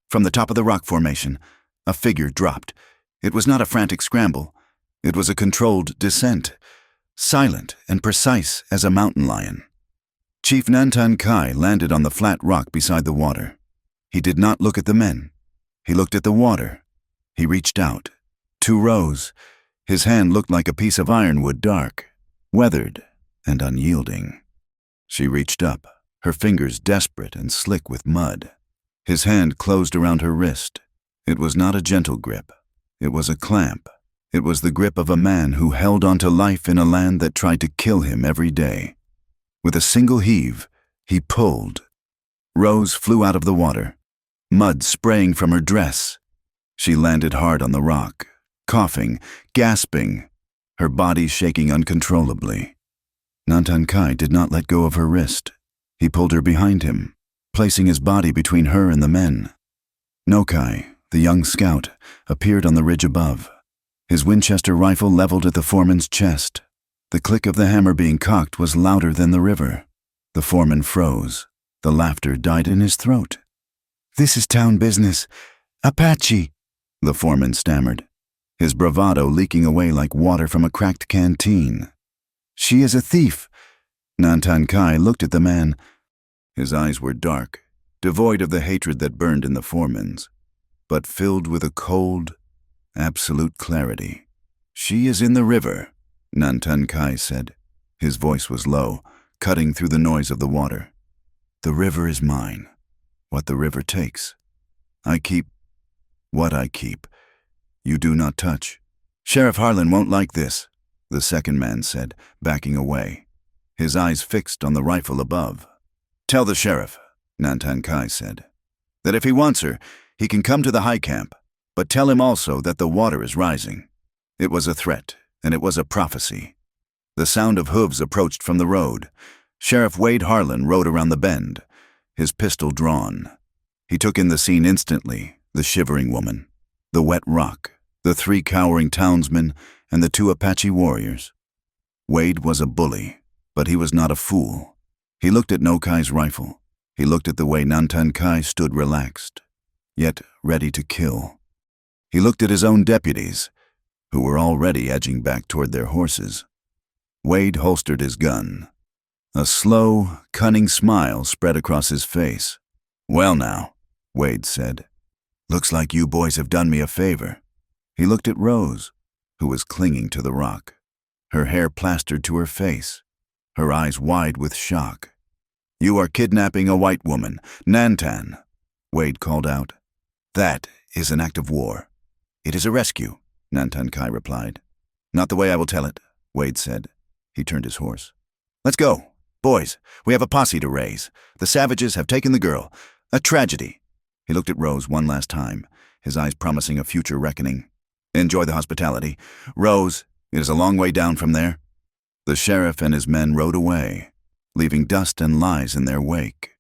From the top of the rock formation, a figure dropped. It was not a frantic scramble. It was a controlled descent, silent and precise as a mountain lion. Chief Nantan Kai landed on the flat rock beside the water. He did not look at the men. He looked at the water. He reached out. To Rose. His hand looked like a piece of ironwood, dark, weathered, and unyielding. She reached up, her fingers desperate and slick with mud. His hand closed around her wrist. It was not a gentle grip. It was a clamp. It was the grip of a man who held onto life in a land that tried to kill him every day. With a single heave, he pulled. Rose flew out of the water, mud spraying from her dress. She landed hard on the rock, coughing, gasping, her body shaking uncontrollably. Nantan Kai did not let go of her wrist. He pulled her behind him, placing his body between her and the men. Nokai, the young scout, appeared on the ridge above, his Winchester rifle leveled at the foreman's chest. The click of the hammer being cocked was louder than the river. The foreman froze. The laughter died in his throat. "This is town business. Apache," the foreman stammered, his bravado leaking away like water from a cracked canteen. "She is a thief." Nantan Kai looked at the man. His eyes were dark, devoid of the hatred that burned in the foreman's, but filled with a cold, absolute clarity. "She is in the river," Nantan Kai said. His voice was low, cutting through the noise of the water. "The river is mine. What the river takes. I keep what I keep. You do not touch." "Sheriff Harlan won't like this," the second man said, backing away, his eyes fixed on the rifle above. "Tell the sheriff," Nantan Kai said, "that if he wants her, he can come to the high camp, but tell him also that the water is rising." It was a threat, and it was a prophecy. The sound of hooves approached from the road. Sheriff Wade Harlan rode around the bend, his pistol drawn. He took in the scene instantly, the shivering woman, the wet rock, the 3 cowering townsmen, and the 2 Apache warriors. Wade was a bully, but he was not a fool. He looked at Nokai's rifle. He looked at the way Nantan Kai stood relaxed, yet ready to kill. He looked at his own deputies, who were already edging back toward their horses. Wade holstered his gun. A slow, cunning smile spread across his face. "Well now," Wade said, "looks like you boys have done me a favor." He looked at Rose, who was clinging to the rock, her hair plastered to her face, her eyes wide with shock. "You are kidnapping a white woman, Nantan," Wade called out. "That is an act of war." "It is a rescue," Nantan Kai replied. "Not the way I will tell it," Wade said. He turned his horse. "Let's go. Boys, we have a posse to raise. The savages have taken the girl. A tragedy." He looked at Rose one last time, his eyes promising a future reckoning. "Enjoy the hospitality. Rose, it is a long way down from there." The sheriff and his men rode away, leaving dust and lies in their wake.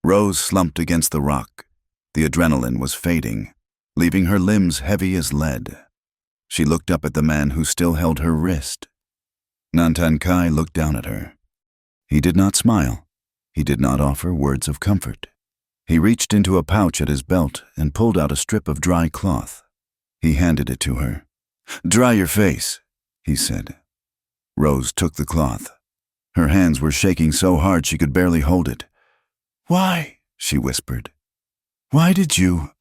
Rose slumped against the rock. The adrenaline was fading, leaving her limbs heavy as lead. She looked up at the man who still held her wrist. Nantan Kai looked down at her. He did not smile. He did not offer words of comfort. He reached into a pouch at his belt and pulled out a strip of dry cloth. He handed it to her. "Dry your face," he said. Rose took the cloth. Her hands were shaking so hard she could barely hold it. "Why?" she whispered. "Why did you?"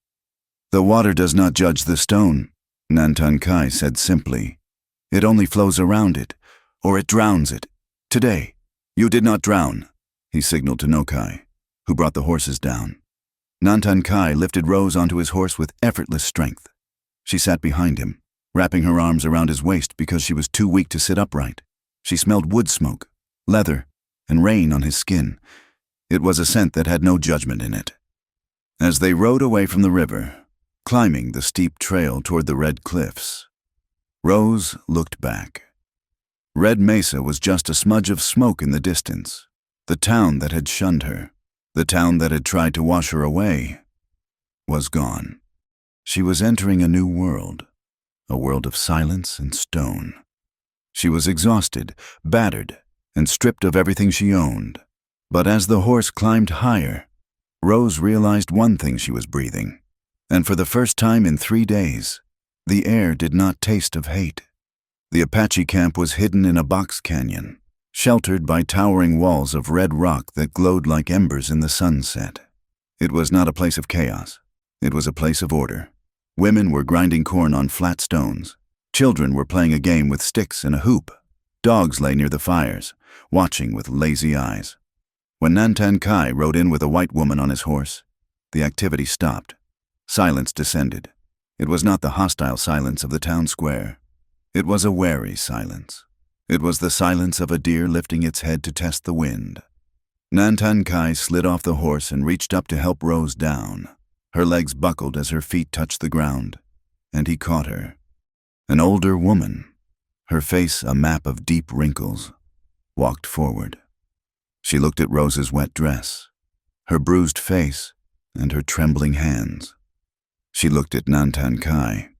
"The water does not judge the stone," Nantan Kai said simply. "It only flows around it, or it drowns it. Today, you did not drown," he signaled to Nokai, who brought the horses down. Nantan Kai lifted Rose onto his horse with effortless strength. She sat behind him, wrapping her arms around his waist because she was too weak to sit upright. She smelled wood smoke, leather, and rain on his skin. It was a scent that had no judgment in it. As they rode away from the river, climbing the steep trail toward the red cliffs, Rose looked back. Red Mesa was just a smudge of smoke in the distance. The town that had shunned her, the town that had tried to wash her away, was gone. She was entering a new world, a world of silence and stone. She was exhausted, battered, and stripped of everything she owned. But as the horse climbed higher, Rose realized one thing she was breathing, and for the first time in 3 days, the air did not taste of hate. The Apache camp was hidden in a box canyon, sheltered by towering walls of red rock that glowed like embers in the sunset. It was not a place of chaos. It was a place of order. Women were grinding corn on flat stones. Children were playing a game with sticks and a hoop. Dogs lay near the fires, watching with lazy eyes. When Nantan Kai rode in with a white woman on his horse, the activity stopped. Silence descended. It was not the hostile silence of the town square. It was a wary silence. It was the silence of a deer lifting its head to test the wind. Nantan Kai slid off the horse and reached up to help Rose down. Her legs buckled as her feet touched the ground, and he caught her. An older woman, her face a map of deep wrinkles, walked forward. She looked at Rose's wet dress, her bruised face, and her trembling hands. She looked at Nantan Kai.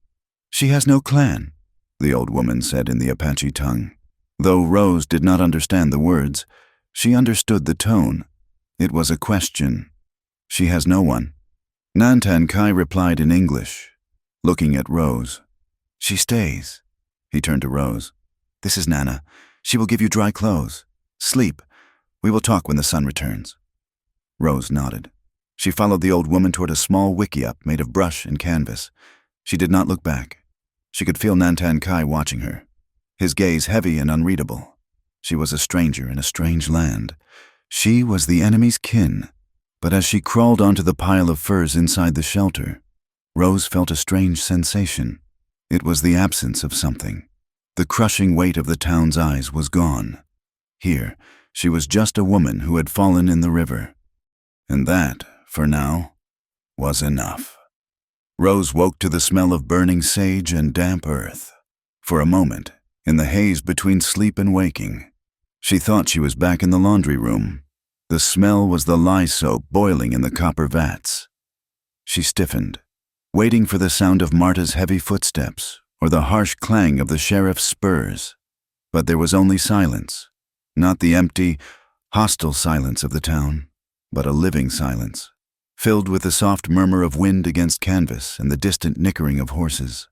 "She has no clan," the old woman said in the Apache tongue. Though Rose did not understand the words, she understood the tone. It was a question. "She has no one." Nantan Kai replied in English, looking at Rose. "She stays." He turned to Rose. "This is Nana. She will give you dry clothes. Sleep. We will talk when the sun returns." Rose nodded. She followed the old woman toward a small wickiup made of brush and canvas. She did not look back. She could feel Nantan Kai watching her, his gaze heavy and unreadable. She was a stranger in a strange land. She was the enemy's kin. But as she crawled onto the pile of furs inside the shelter, Rose felt a strange sensation. It was the absence of something. The crushing weight of the town's eyes was gone. Here, she was just a woman who had fallen in the river. And that, for now, was enough. Rose woke to the smell of burning sage and damp earth. For a moment, in the haze between sleep and waking, she thought she was back in the laundry room. The smell was the lye soap boiling in the copper vats. She stiffened, waiting for the sound of Marta's heavy footsteps or the harsh clang of the sheriff's spurs. But there was only silence, not the empty, hostile silence of the town, but a living silence, filled with the soft murmur of wind against canvas and the distant nickering of horses.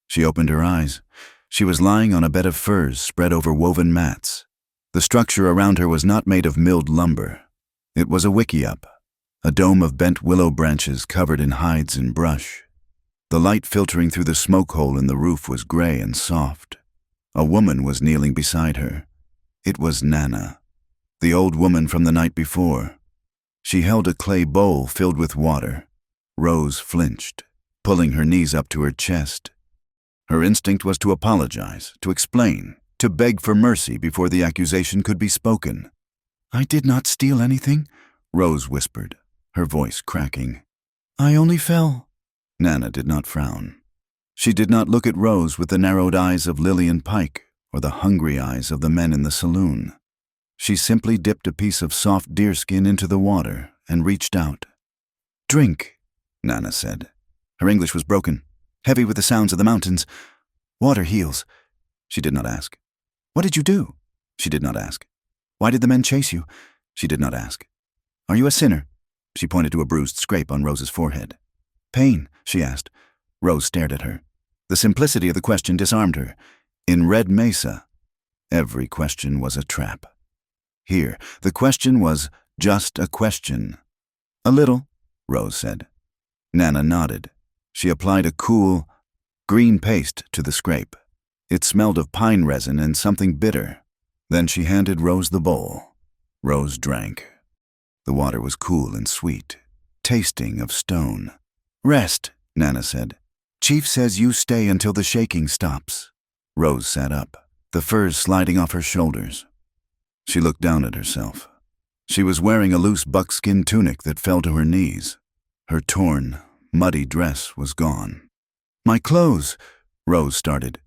She opened her eyes. She was lying on a bed of furs spread over woven mats. The structure around her was not made of milled lumber. It was a wickiup, a dome of bent willow branches covered in hides and brush. The light filtering through the smoke hole in the roof was gray and soft. A woman was kneeling beside her. It was Nana, the old woman from the night before. She held a clay bowl filled with water. Rose flinched, pulling her knees up to her chest. Her instinct was to apologize, to explain, to beg for mercy before the accusation could be spoken. "I did not steal anything," Rose whispered, her voice cracking. "I only fell." Nana did not frown. She did not look at Rose with the narrowed eyes of Lillian Pike or the hungry eyes of the men in the saloon. She simply dipped a piece of soft deerskin into the water and reached out. "Drink," Nana said. Her English was broken, heavy with the sounds of the mountains. "Water heals." She did not ask. "What did you do?" She did not ask. "Why did the men chase you?" She did not ask. "Are you a sinner?" She pointed to a bruised scrape on Rose's forehead. "Pain?" she asked. Rose stared at her. The simplicity of the question disarmed her. In Red Mesa, every question was a trap. Here, the question was just a question. "A little," Rose said. Nana nodded. She applied a cool, green paste to the scrape. It smelled of pine resin and something bitter. Then she handed Rose the bowl. Rose drank. The water was cool and sweet, tasting of stone. "Rest," Nana said. "Chief says you stay until the shaking stops." Rose sat up, the furs sliding off her shoulders. She looked down at herself. She was wearing a loose buckskin tunic that fell to her knees. Her torn, muddy dress was gone. "My clothes," Rose started.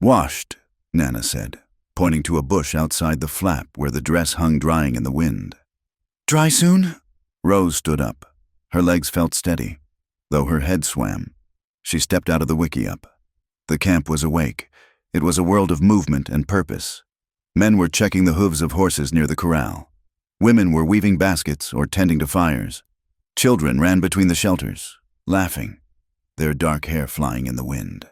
"Washed," Nana said, pointing to a bush outside the flap where the dress hung drying in the wind. "Dry soon?" Rose stood up. Her legs felt steady, though her head swam. She stepped out of the wickiup. The camp was awake. It was a world of movement and purpose. Men were checking the hooves of horses near the corral. Women were weaving baskets or tending to fires. Children ran between the shelters, laughing, their dark hair flying in the wind.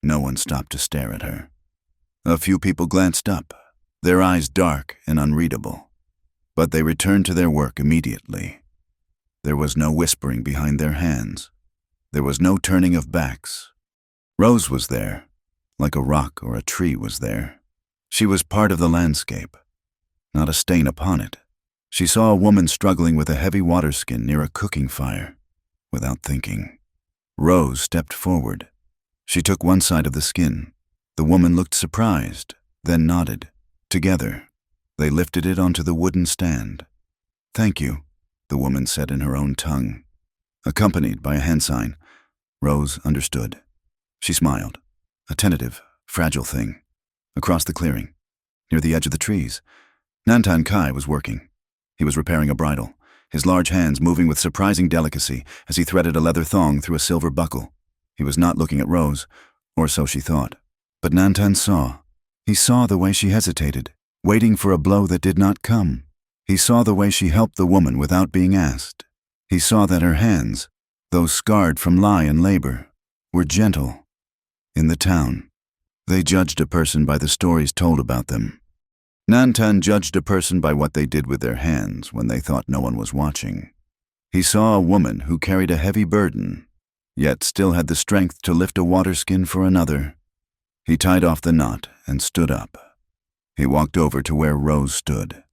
No one stopped to stare at her. A few people glanced up, their eyes dark and unreadable. But they returned to their work immediately. There was no whispering behind their hands. There was no turning of backs. Rose was there, like a rock or a tree was there. She was part of the landscape, not a stain upon it. She saw a woman struggling with a heavy water skin near a cooking fire. Without thinking, Rose stepped forward. She took one side of the skin. The woman looked surprised, then nodded. Together, they lifted it onto the wooden stand. "Thank you," the woman said in her own tongue, accompanied by a hand sign. Rose understood. She smiled, a tentative, fragile thing. Across the clearing, near the edge of the trees, Nantan Kai was working. He was repairing a bridle, his large hands moving with surprising delicacy as he threaded a leather thong through a silver buckle. He was not looking at Rose, or so she thought. But Nantan saw. He saw the way she hesitated, waiting for a blow that did not come. He saw the way she helped the woman without being asked. He saw that her hands, though scarred from lie and labor, were gentle. In the town, they judged a person by the stories told about them. Nantan judged a person by what they did with their hands when they thought no one was watching. He saw a woman who carried a heavy burden, yet still had the strength to lift a water skin for another. He tied off the knot and stood up. He walked over to where Rose stood.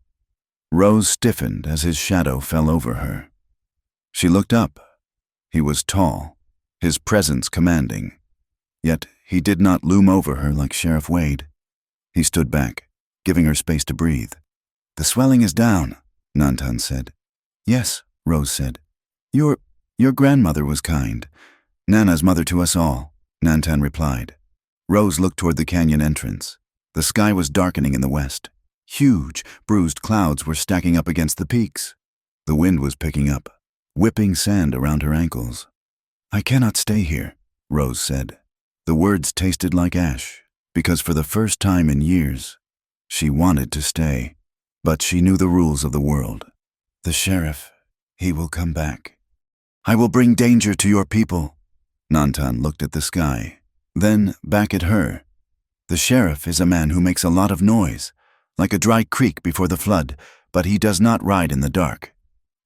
Rose stiffened as his shadow fell over her. She looked up. He was tall, his presence commanding. Yet he did not loom over her like Sheriff Wade. He stood back, giving her space to breathe. "The swelling is down," Nantan said. "Yes," Rose said. Your grandmother was kind. Nana's mother to us all," Nantan replied. Rose looked toward the canyon entrance. The sky was darkening in the west. Huge, bruised clouds were stacking up against the peaks. The wind was picking up, whipping sand around her ankles. "I cannot stay here," Rose said. The words tasted like ash, because for the first time in years, she wanted to stay. But she knew the rules of the world. "The sheriff, he will come back. I will bring danger to your people." Nantan looked at the sky, then back at her. "The sheriff is a man who makes a lot of noise, like a dry creek before the flood, but he does not ride in the dark."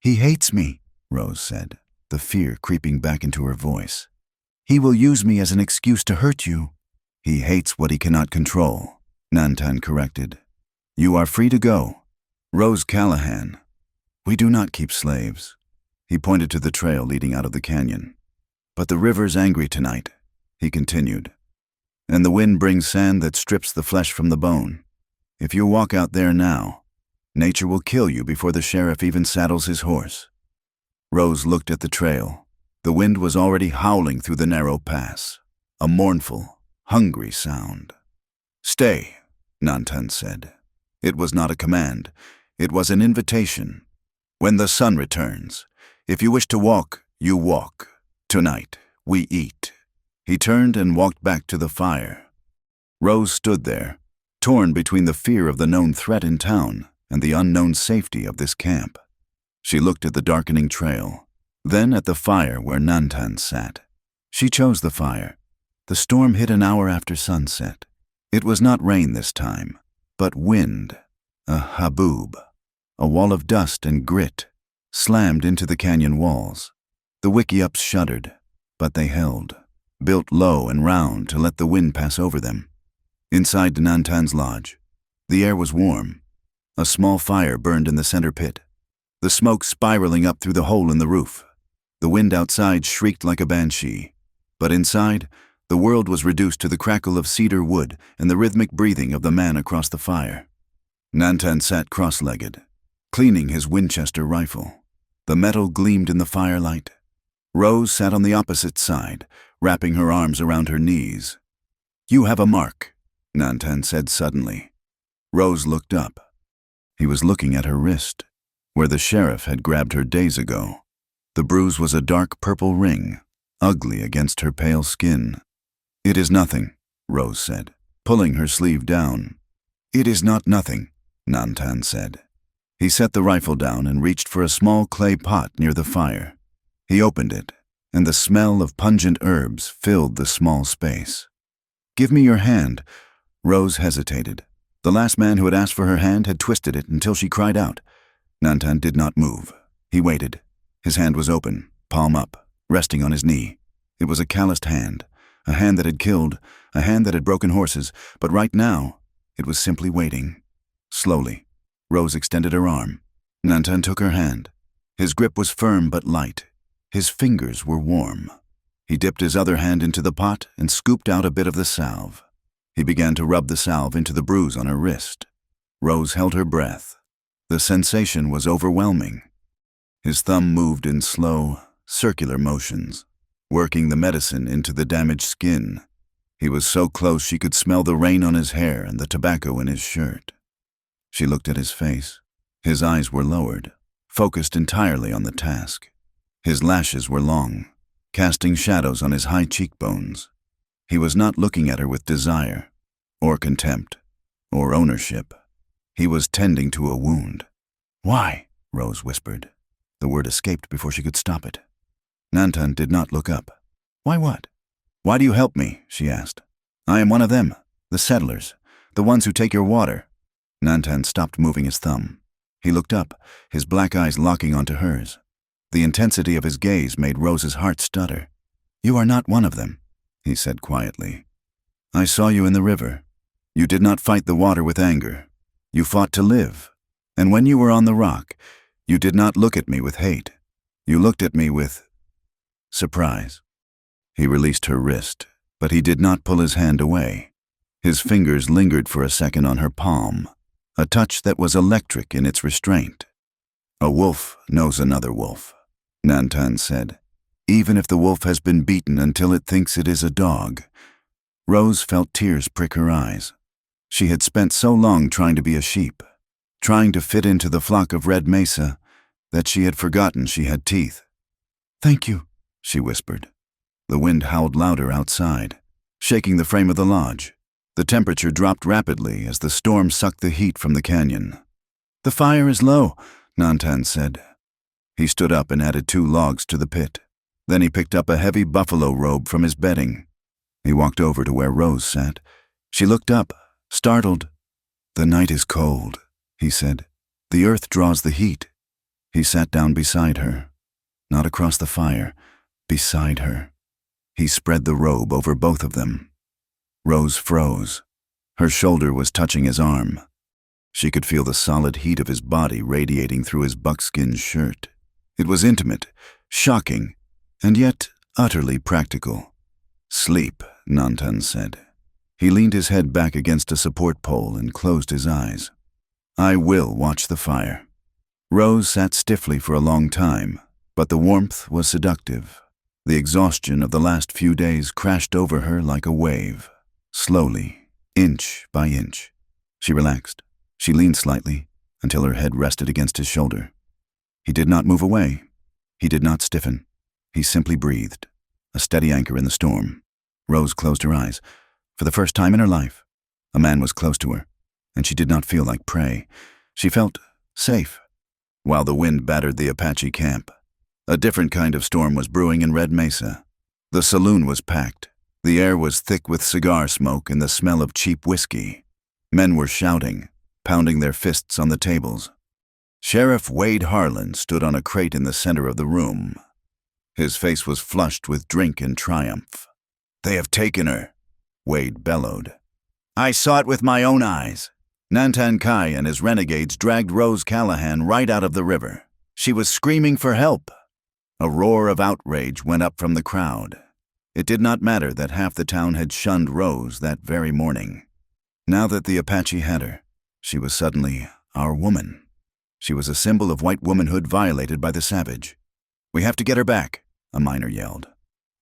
"He hates me," Rose said, the fear creeping back into her voice. "He will use me as an excuse to hurt you." "He hates what he cannot control," Nantan corrected. "You are free to go." Rose Callahan. "We do not keep slaves." He pointed to the trail leading out of the canyon. "But the river's angry tonight," he continued. "And the wind brings sand that strips the flesh from the bone. If you walk out there now, nature will kill you before the sheriff even saddles his horse." Rose looked at the trail. The wind was already howling through the narrow pass, a mournful, hungry sound. "Stay," Nantan said. It was not a command. It was an invitation. "When the sun returns, if you wish to walk, you walk. Tonight, we eat." He turned and walked back to the fire. Rose stood there, torn between the fear of the known threat in town and the unknown safety of this camp. She looked at the darkening trail, then at the fire where Nantan sat. She chose the fire. The storm hit an hour after sunset. It was not rain this time, but wind, a haboob, a wall of dust and grit, slammed into the canyon walls. The wickiups shuddered, but they held, built low and round to let the wind pass over them. Inside Nantan's lodge, the air was warm. A small fire burned in the center pit, the smoke spiraling up through the hole in the roof. The wind outside shrieked like a banshee, but inside, the world was reduced to the crackle of cedar wood and the rhythmic breathing of the man across the fire. Nantan sat cross-legged, cleaning his Winchester rifle. The metal gleamed in the firelight. Rose sat on the opposite side, wrapping her arms around her knees. "You have a mark," Nantan said suddenly. Rose looked up. He was looking at her wrist, where the sheriff had grabbed her days ago. The bruise was a dark purple ring, ugly against her pale skin. "It is nothing," Rose said, pulling her sleeve down. "It is not nothing," Nantan said. He set the rifle down and reached for a small clay pot near the fire. He opened it, and the smell of pungent herbs filled the small space. "Give me your hand." Rose hesitated. The last man who had asked for her hand had twisted it until she cried out. Nantan did not move. He waited. His hand was open, palm up, resting on his knee. It was a calloused hand, a hand that had killed, a hand that had broken horses, but right now, it was simply waiting. Slowly, Rose extended her arm. Nantan took her hand. His grip was firm but light. His fingers were warm. He dipped his other hand into the pot and scooped out a bit of the salve. He began to rub the salve into the bruise on her wrist. Rose held her breath. The sensation was overwhelming. His thumb moved in slow, circular motions, working the medicine into the damaged skin. He was so close she could smell the rain on his hair and the tobacco in his shirt. She looked at his face. His eyes were lowered, focused entirely on the task. His lashes were long, casting shadows on his high cheekbones. He was not looking at her with desire, or contempt, or ownership. He was tending to a wound. "Why?" Rose whispered. The word escaped before she could stop it. Nantan did not look up. "Why what?" "Why do you help me?" she asked. "I am one of them, the settlers, the ones who take your water." Nantan stopped moving his thumb. He looked up, his black eyes locking onto hers. The intensity of his gaze made Rose's heart stutter. "You are not one of them," he said quietly. "I saw you in the river. You did not fight the water with anger. You fought to live. And when you were on the rock, you did not look at me with hate. You looked at me with surprise." He released her wrist, but he did not pull his hand away. His fingers lingered for a second on her palm, a touch that was electric in its restraint. "A wolf knows another wolf," Nantan said, "even if the wolf has been beaten until it thinks it is a dog." Rose felt tears prick her eyes. She had spent so long trying to be a sheep, trying to fit into the flock of red mesa, that she had forgotten she had teeth. "Thank you," she whispered. The wind howled louder outside, shaking the frame of the lodge. The temperature dropped rapidly as the storm sucked the heat from the canyon. "The fire is low," Nantan said. He stood up and added 2 logs to the pit. Then he picked up a heavy buffalo robe from his bedding. He walked over to where Rose sat. She looked up, startled. "The night is cold," he said. "The earth draws the heat." He sat down beside her, not across the fire, beside her. He spread the robe over both of them. Rose froze. Her shoulder was touching his arm. She could feel the solid heat of his body radiating through his buckskin shirt. It was intimate, shocking, and yet utterly practical. "Sleep," Nantan said. He leaned his head back against a support pole and closed his eyes. "I will watch the fire." Rose sat stiffly for a long time, but the warmth was seductive. The exhaustion of the last few days crashed over her like a wave. Slowly, inch by inch. She relaxed. She leaned slightly until her head rested against his shoulder. He did not move away. He did not stiffen. He simply breathed, a steady anchor in the storm. Rose closed her eyes. For the first time in her life, a man was close to her, and she did not feel like prey. She felt safe. While the wind battered the Apache camp, a different kind of storm was brewing in Red Mesa. The saloon was packed. The air was thick with cigar smoke and the smell of cheap whiskey. Men were shouting, pounding their fists on the tables. Sheriff Wade Harlan stood on a crate in the center of the room. His face was flushed with drink and triumph. "They have taken her," Wade bellowed. "I saw it with my own eyes." Nantan Kai and his renegades dragged Rose Callahan right out of the river. She was screaming for help. A roar of outrage went up from the crowd. It did not matter that half the town had shunned Rose that very morning. Now that the Apache had her, she was suddenly our woman. She was a symbol of white womanhood violated by the savage. "We have to get her back," a miner yelled.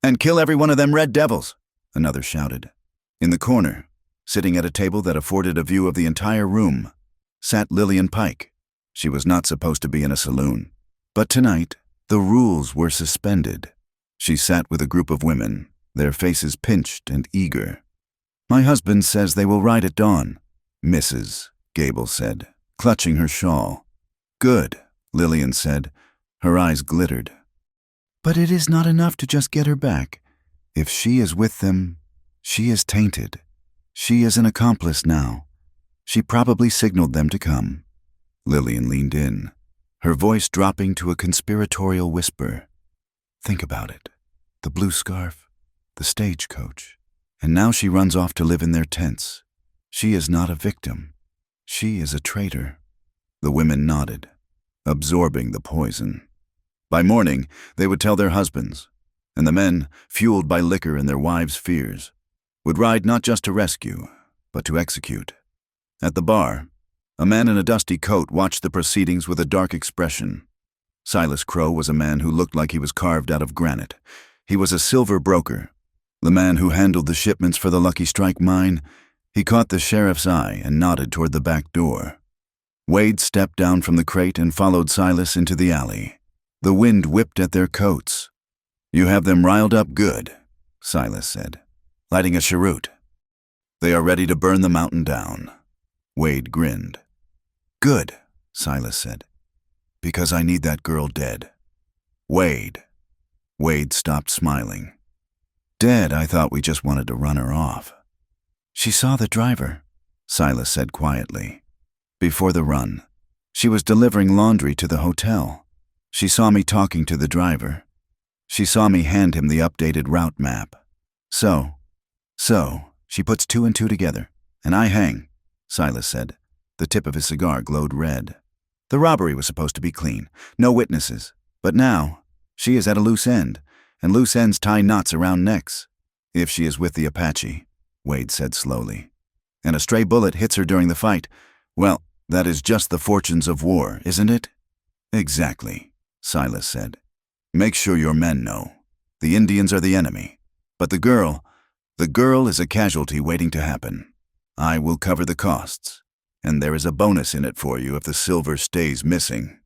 "And kill every one of them red devils," another shouted. In the corner, sitting at a table that afforded a view of the entire room, sat Lillian Pike. She was not supposed to be in a saloon. But tonight, the rules were suspended. She sat with a group of women, their faces pinched and eager. "My husband says they will ride at dawn," Mrs. Gable said, clutching her shawl. "Good," Lillian said. Her eyes glittered. "But it is not enough to just get her back. If she is with them, she is tainted. She is an accomplice now. She probably signaled them to come." Lillian leaned in, her voice dropping to a conspiratorial whisper. "Think about it. The blue scarf, the stagecoach, and now she runs off to live in their tents. She is not a victim. She is a traitor." The women nodded, absorbing the poison. By morning, they would tell their husbands, and the men, fueled by liquor and their wives' fears, would ride not just to rescue, but to execute. At the bar, a man in a dusty coat watched the proceedings with a dark expression. Silas Crow was a man who looked like he was carved out of granite. He was a silver broker, the man who handled the shipments for the Lucky Strike mine. He caught the sheriff's eye and nodded toward the back door. Wade stepped down from the crate and followed Silas into the alley. The wind whipped at their coats. "You have them riled up good," Silas said, lighting a cheroot. "They are ready to burn the mountain down." Wade grinned. "Good," Silas said, "because I need that girl dead." "Wade." Wade stopped smiling. "Dead, I thought we just wanted to run her off." "She saw the driver," Silas said quietly. "Before the run, she was delivering laundry to the hotel. She saw me talking to the driver. She saw me hand him the updated route map. So, she puts two and two together, and I hang," Silas said. The tip of his cigar glowed red. "The robbery was supposed to be clean, no witnesses. But now, she is at a loose end, and loose ends tie knots around necks. If she is with the Apache," Wade said slowly, "and a stray bullet hits her during the fight, well, that is just the fortunes of war, isn't it?" "Exactly," Silas said. "Make sure your men know. The Indians are the enemy. But the girl is a casualty waiting to happen. I will cover the costs, and there is a bonus in it for you if the silver stays missing."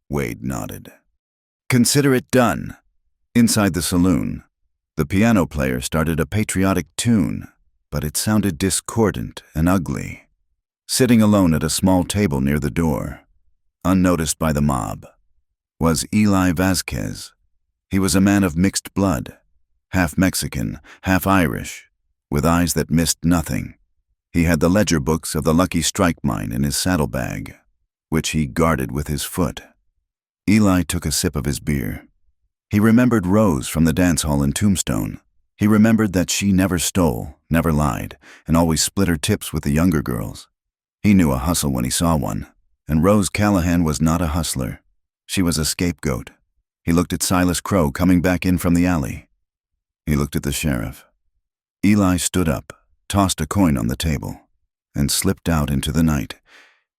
Wade nodded. "Consider it done." Inside the saloon, the piano player started a patriotic tune, but it sounded discordant and ugly. Sitting alone at a small table near the door, unnoticed by the mob, was Eli Vasquez. He was a man of mixed blood, half Mexican, half Irish, with eyes that missed nothing. He had the ledger books of the Lucky Strike mine in his saddlebag, which he guarded with his foot. Eli took a sip of his beer. He remembered Rose from the dance hall in Tombstone. He remembered that she never stole, never lied, and always split her tips with the younger girls. He knew a hustle when he saw one, and Rose Callahan was not a hustler. She was a scapegoat. He looked at Silas Crow coming back in from the alley. He looked at the sheriff. Eli stood up, tossed a coin on the table, and slipped out into the night.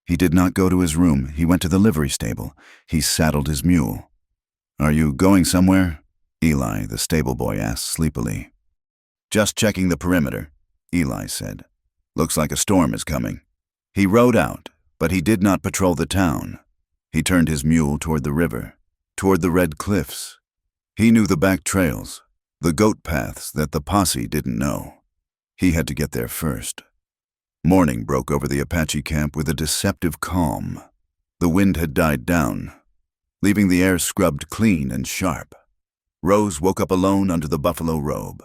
He did not go to his room. He went to the livery stable. He saddled his mule. "Are you going somewhere?" Eli, the stable boy, asked sleepily. "Just checking the perimeter," Eli said. "Looks like a storm is coming." He rode out, but he did not patrol the town. He turned his mule toward the river, toward the red cliffs. He knew the back trails, the goat paths that the posse didn't know. He had to get there first. Morning broke over the Apache camp with a deceptive calm. The wind had died down, leaving the air scrubbed clean and sharp. Rose woke up alone under the buffalo robe.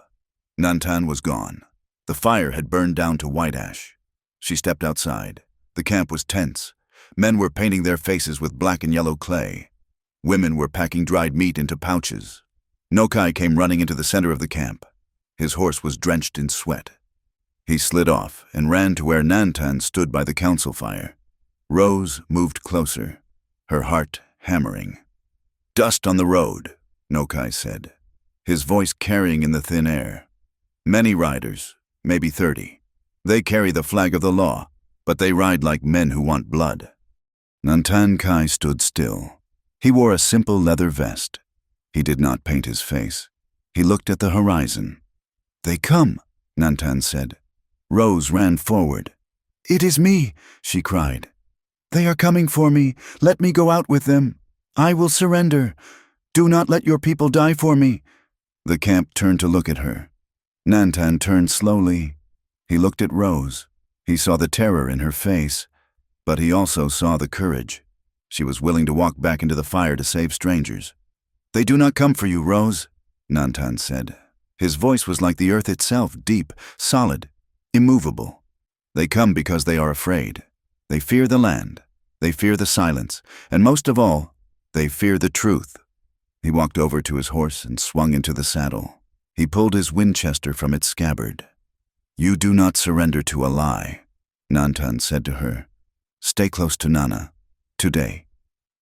Nantan was gone. The fire had burned down to white ash. She stepped outside. The camp was tense. Men were painting their faces with black and yellow clay. Women were packing dried meat into pouches. Nokai came running into the center of the camp. His horse was drenched in sweat. He slid off and ran to where Nantan stood by the council fire. Rose moved closer, her heart hammering. "Dust on the road," Nokai said, his voice carrying in the thin air. "Many riders, maybe 30. They carry the flag of the law, but they ride like men who want blood." Nantan Kai stood still. He wore a simple leather vest. He did not paint his face. He looked at the horizon. "They come," Nantan said. Rose ran forward. "It is me," she cried. "They are coming for me. Let me go out with them. I will surrender. Do not let your people die for me." The camp turned to look at her. Nantan turned slowly. He looked at Rose. He saw the terror in her face, but he also saw the courage. She was willing to walk back into the fire to save strangers. "They do not come for you, Rose," Nantan said. His voice was like the earth itself, deep, solid, immovable. "They come because they are afraid. They fear the land. They fear the silence. And most of all, they fear the truth." He walked over to his horse and swung into the saddle. He pulled his Winchester from its scabbard. "You do not surrender to a lie," Nantan said to her. "Stay close to Nana. Today.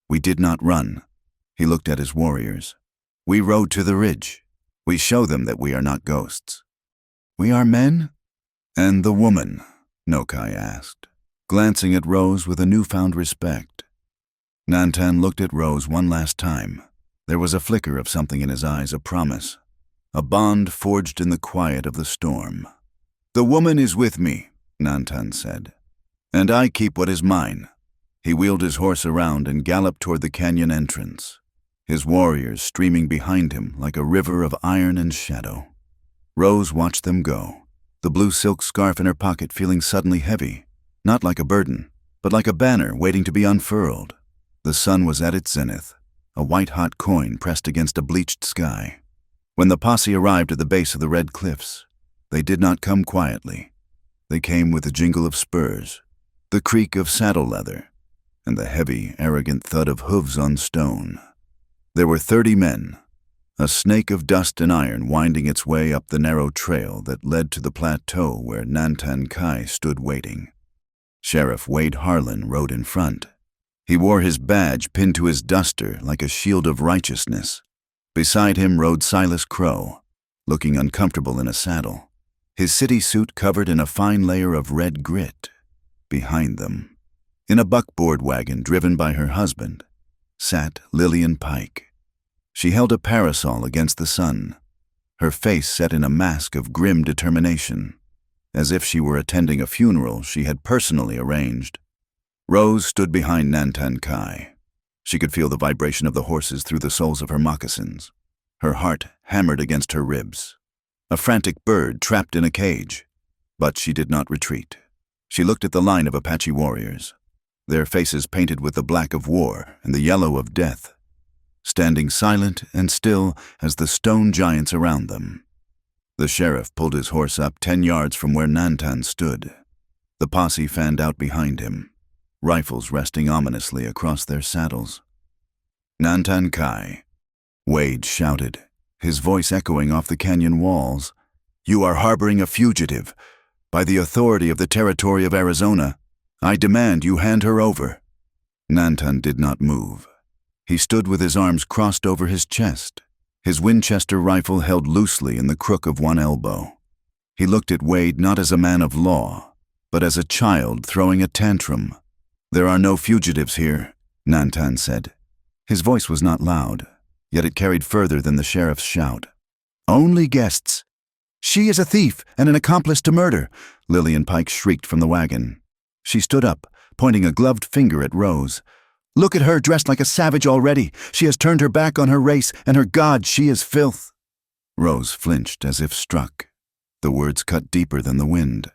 We did not run." He looked at his warriors. "We rode to the ridge. We show them that we are not ghosts." "We are men?" "And the woman?" Nokai asked, glancing at Rose with a newfound respect. Nantan looked at Rose one last time. There was a flicker of something in his eyes, a promise, a bond forged in the quiet of the storm. "The woman is with me," Nantan said, "and I keep what is mine." He wheeled his horse around and galloped toward the canyon entrance, his warriors streaming behind him like a river of iron and shadow. Rose watched them go, the blue silk scarf in her pocket feeling suddenly heavy, not like a burden, but like a banner waiting to be unfurled. The sun was at its zenith, a white-hot coin pressed against a bleached sky. When the posse arrived at the base of the red cliffs, they did not come quietly. They came with the jingle of spurs, the creak of saddle leather, and the heavy, arrogant thud of hooves on stone. There were 30 men, a snake of dust and iron winding its way up the narrow trail that led to the plateau where Nantan Kai stood waiting. Sheriff Wade Harlan rode in front. He wore his badge pinned to his duster like a shield of righteousness. Beside him rode Silas Crow, looking uncomfortable in a saddle, his city suit covered in a fine layer of red grit. Behind them, in a buckboard wagon driven by her husband, sat Lillian Pike. She held a parasol against the sun, her face set in a mask of grim determination, as if she were attending a funeral she had personally arranged. Rose stood behind Nantan Kai. She could feel the vibration of the horses through the soles of her moccasins. Her heart hammered against her ribs. A frantic bird trapped in a cage. But she did not retreat. She looked at the line of Apache warriors, their faces painted with the black of war and the yellow of death, standing silent and still as the stone giants around them. The sheriff pulled his horse up 10 yards from where Nantan stood. The posse fanned out behind him, rifles resting ominously across their saddles. "Nantan Kai," Wade shouted, his voice echoing off the canyon walls. "You are harboring a fugitive. By the authority of the territory of Arizona, I demand you hand her over." Nantan did not move. He stood with his arms crossed over his chest, his Winchester rifle held loosely in the crook of one elbow. He looked at Wade not as a man of law, but as a child throwing a tantrum. "There are no fugitives here," Nantan said. His voice was not loud, yet it carried further than the sheriff's shout. "Only guests. She is a thief and an accomplice to murder," Lillian Pike shrieked from the wagon. She stood up, pointing a gloved finger at Rose. "Look at her dressed like a savage already. She has turned her back on her race and her god. She is filth." Rose flinched as if struck. The words cut deeper than the wind.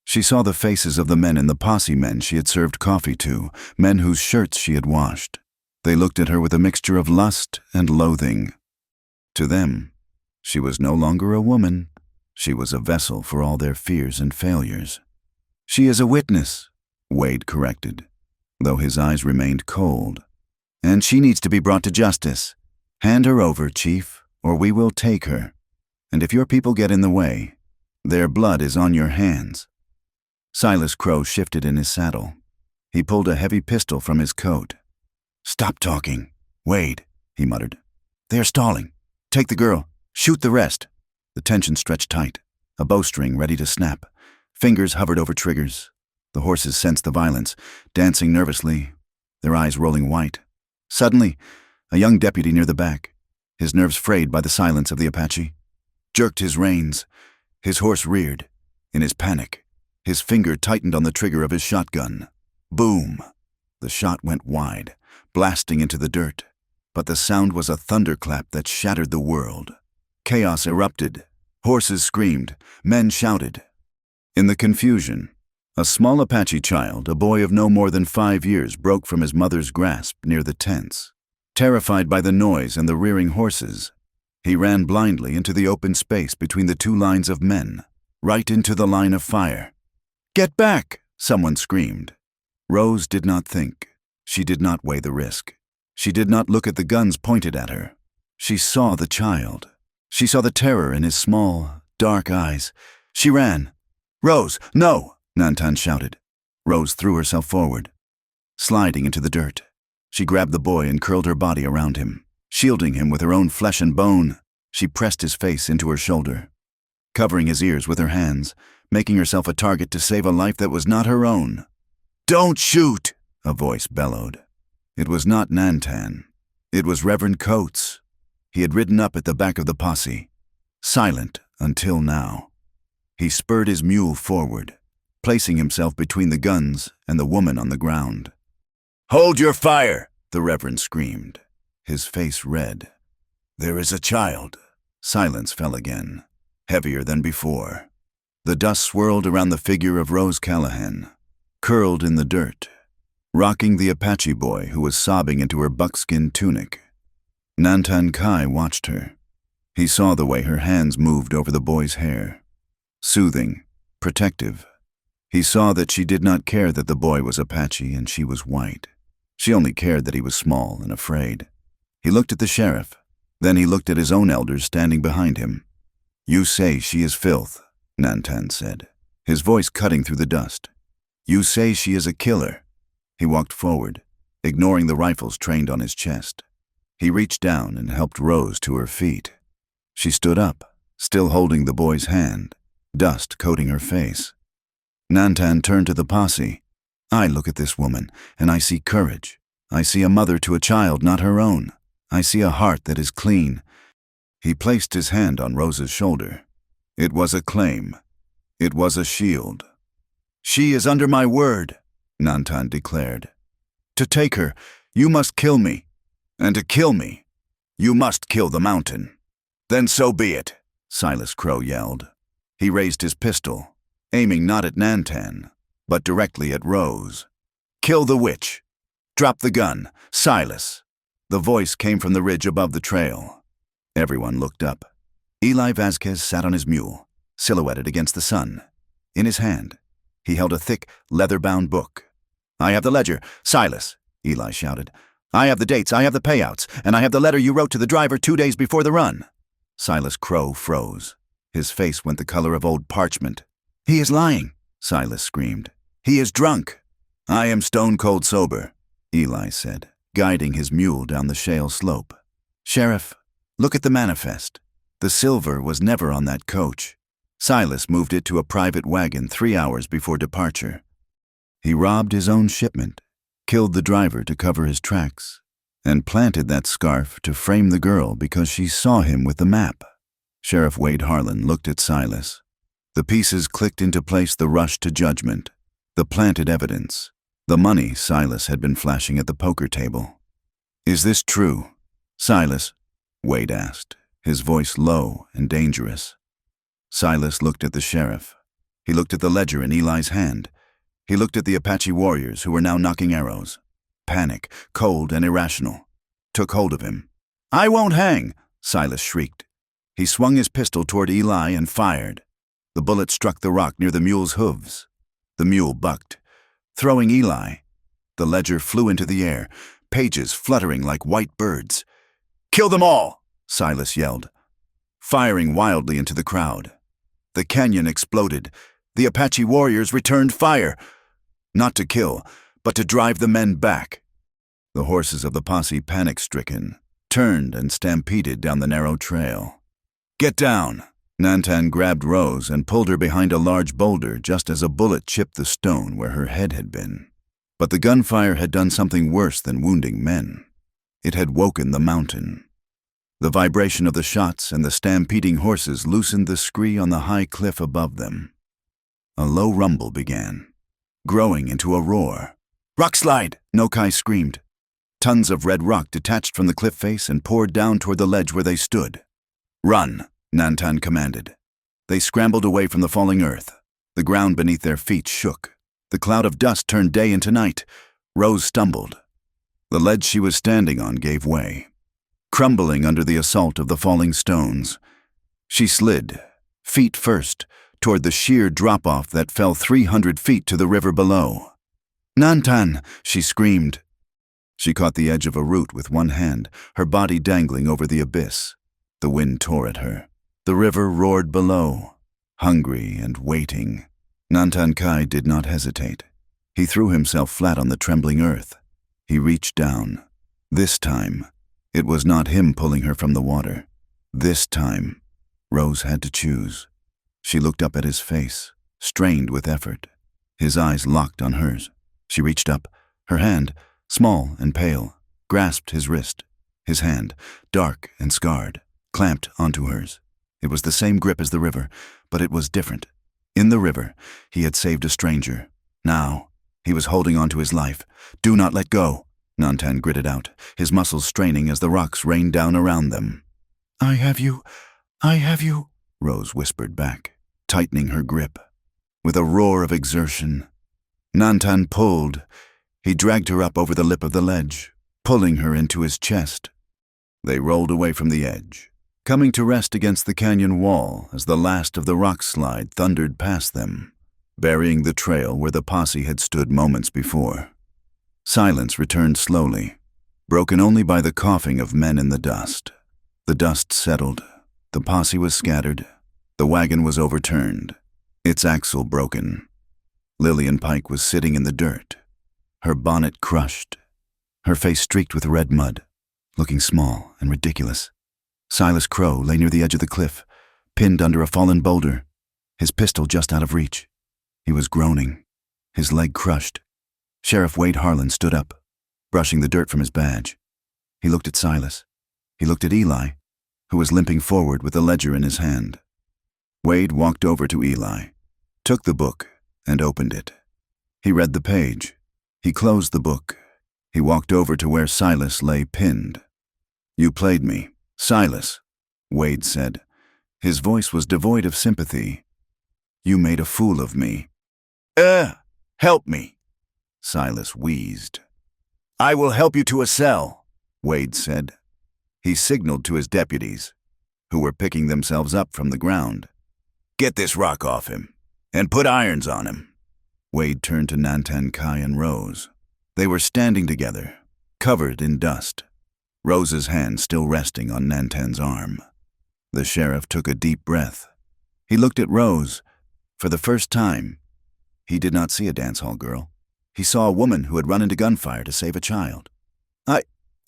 She saw the faces of the men in the posse, men she had served coffee to, men whose shirts she had washed. They looked at her with a mixture of lust and loathing. To them, she was no longer a woman. She was a vessel for all their fears and failures. "She is a witness," Wade corrected, though his eyes remained cold. "And she needs to be brought to justice. Hand her over, Chief, or we will take her. And if your people get in the way, their blood is on your hands." Silas Crow shifted in his saddle. He pulled a heavy pistol from his coat. "Stop talking, Wade," he muttered. "They are stalling. Take the girl. Shoot the rest." The tension stretched tight, a bowstring ready to snap. Fingers hovered over triggers. The horses sensed the violence, dancing nervously. their eyes rolling white. Suddenly, a young deputy near the back, his nerves frayed by the silence of the Apache, jerked his reins. His horse reared. In his panic, his finger tightened on the trigger of his shotgun. Boom! The shot went wide, blasting into the dirt. But the sound was a thunderclap that shattered the world. Chaos erupted. Horses screamed. Men shouted. In the confusion, a small Apache child, a boy of no more than 5 years, broke from his mother's grasp near the tents. Terrified by the noise and the rearing horses, he ran blindly into the open space between the two lines of men, right into the line of fire. "Get back!" someone screamed. Rose did not think. She did not weigh the risk. She did not look at the guns pointed at her. She saw the child. She saw the terror in his small, dark eyes. She ran. "Rose, no!" Nantan shouted. Rose threw herself forward, sliding into the dirt. She grabbed the boy and curled her body around him. Shielding him with her own flesh and bone, she pressed his face into her shoulder, covering his ears with her hands, making herself a target to save a life that was not her own. "Don't shoot!" a voice bellowed. It was not Nantan. It was Reverend Coates. He had ridden up at the back of the posse, silent until now. He spurred his mule forward, placing himself between the guns and the woman on the ground. "Hold your fire!" the Reverend screamed, his face red. "There is a child." Silence fell again, heavier than before. The dust swirled around the figure of Rose Callahan, curled in the dirt, rocking the Apache boy who was sobbing into her buckskin tunic. Nantan Kai watched her. He saw the way her hands moved over the boy's hair, soothing, protective. He saw that she did not care that the boy was Apache and she was white. She only cared that he was small and afraid. He looked at the sheriff. Then he looked at his own elders standing behind him. "You say she is filth," Nantan said, his voice cutting through the dust. "You say she is a killer." He walked forward, ignoring the rifles trained on his chest. He reached down and helped Rose to her feet. She stood up, still holding the boy's hand, dust coating her face. Nantan turned to the posse. "I look at this woman, and I see courage. I see a mother to a child not her own. I see a heart that is clean." He placed his hand on Rose's shoulder. It was a claim. It was a shield. "She is under my word," Nantan declared. "To take her, you must kill me. And to kill me, you must kill the mountain." "Then so be it," Silas Crow yelled. He raised his pistol, aiming not at Nantan, but directly at Rose. "Kill the witch. Drop the gun, Silas." The voice came from the ridge above the trail. Everyone looked up. Eli Vasquez sat on his mule, silhouetted against the sun. In his hand, he held a thick, leather-bound book. "I have the ledger, Silas," Eli shouted. "I have the dates, I have the payouts, and I have the letter you wrote to the driver 2 days before the run." Silas Crow froze. His face went the color of old parchment. "He is lying," Silas screamed. "He is drunk." "I am stone-cold sober," Eli said, guiding his mule down the shale slope. "Sheriff, look at the manifest. The silver was never on that coach." Silas moved it to a private wagon 3 hours before departure. He robbed his own shipment, killed the driver to cover his tracks, and planted that scarf to frame the girl because she saw him with the map. Sheriff Wade Harlan looked at Silas. The pieces clicked into place: the rush to judgment, the planted evidence, the money Silas had been flashing at the poker table. "Is this true, Silas?" Wade asked, his voice low and dangerous. Silas looked at the sheriff. He looked at the ledger in Eli's hand. He looked at the Apache warriors who were now knocking arrows. Panic, cold and irrational, took hold of him. "I won't hang!" Silas shrieked. He swung his pistol toward Eli and fired. The bullet struck the rock near the mule's hooves. The mule bucked, throwing Eli. The ledger flew into the air, pages fluttering like white birds. "Kill them all!" Silas yelled, firing wildly into the crowd. The canyon exploded. The Apache warriors returned fire, not to kill, but to drive the men back. The horses of the posse, panic-stricken, turned and stampeded down the narrow trail. "Get down!" Nantan grabbed Rose and pulled her behind a large boulder just as a bullet chipped the stone where her head had been. But the gunfire had done something worse than wounding men. It had woken the mountain. The vibration of the shots and the stampeding horses loosened the scree on the high cliff above them. A low rumble began, growing into a roar. "Rock slide!" Nokai screamed. Tons of red rock detached from the cliff face and poured down toward the ledge where they stood. "Run!" Nantan commanded. They scrambled away from the falling earth. The ground beneath their feet shook. The cloud of dust turned day into night. Rose stumbled. The ledge she was standing on gave way, crumbling under the assault of the falling stones. She slid, feet first, toward the sheer drop-off that fell 300 feet to the river below. "Nantan!" she screamed. She caught the edge of a root with one hand, her body dangling over the abyss. The wind tore at her. The river roared below, hungry and waiting. Nantan Kai did not hesitate. He threw himself flat on the trembling earth. He reached down. This time, it was not him pulling her from the water. This time, Rose had to choose. She looked up at his face, strained with effort. His eyes locked on hers. She reached up. Her hand, small and pale, grasped his wrist. His hand, dark and scarred, clamped onto hers. It was the same grip as the river, but it was different. In the river, he had saved a stranger. Now, he was holding on to his life. "Do not let go," Nantan gritted out, his muscles straining as the rocks rained down around them. I have you, Rose whispered back, tightening her grip. With a roar of exertion, Nantan pulled. He dragged her up over the lip of the ledge, pulling her into his chest. They rolled away from the edge, coming to rest against the canyon wall as the last of the rock slide thundered past them, burying the trail where the posse had stood moments before. Silence returned slowly, broken only by the coughing of men in the dust. The dust settled. The posse was scattered. The wagon was overturned, its axle broken. Lillian Pike was sitting in the dirt, her bonnet crushed, her face streaked with red mud, looking small and ridiculous. Silas Crow lay near the edge of the cliff, pinned under a fallen boulder, his pistol just out of reach. He was groaning, his leg crushed. Sheriff Wade Harlan stood up, brushing the dirt from his badge. He looked at Silas. He looked at Eli, who was limping forward with the ledger in his hand. Wade walked over to Eli, took the book, and opened it. He read the page. He closed the book. He walked over to where Silas lay pinned. "You played me, Silas," Wade said. His voice was devoid of sympathy. "You made a fool of me." Help me," Silas wheezed. "I will help you to a cell," Wade said. He signaled to his deputies, who were picking themselves up from the ground. "Get this rock off him, and put irons on him." Wade turned to Nantan Kai and Rose. They were standing together, covered in dust, Rose's hand still resting on Nantan's arm. The sheriff took a deep breath. He looked at Rose. For the first time, he did not see a dance hall girl. He saw a woman who had run into gunfire to save a child.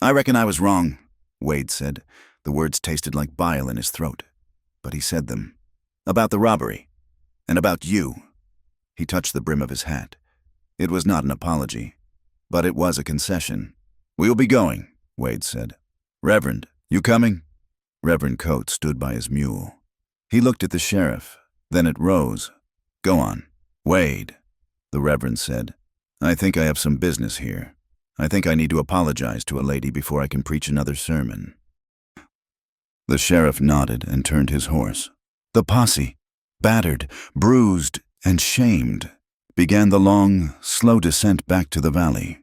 I reckon I was wrong," Wade said. The words tasted like bile in his throat, but he said them. "About the robbery, and about you." He touched the brim of his hat. It was not an apology, but it was a concession. "We'll be going," Wade said. "Reverend, you coming?" Reverend Coates stood by his mule. He looked at the sheriff, then at Rose. "Go on, Wade," the Reverend said. "I think I have some business here. I think I need to apologize to a lady before I can preach another sermon." The sheriff nodded and turned his horse. The posse, battered, bruised, and shamed, began the long, slow descent back to the valley.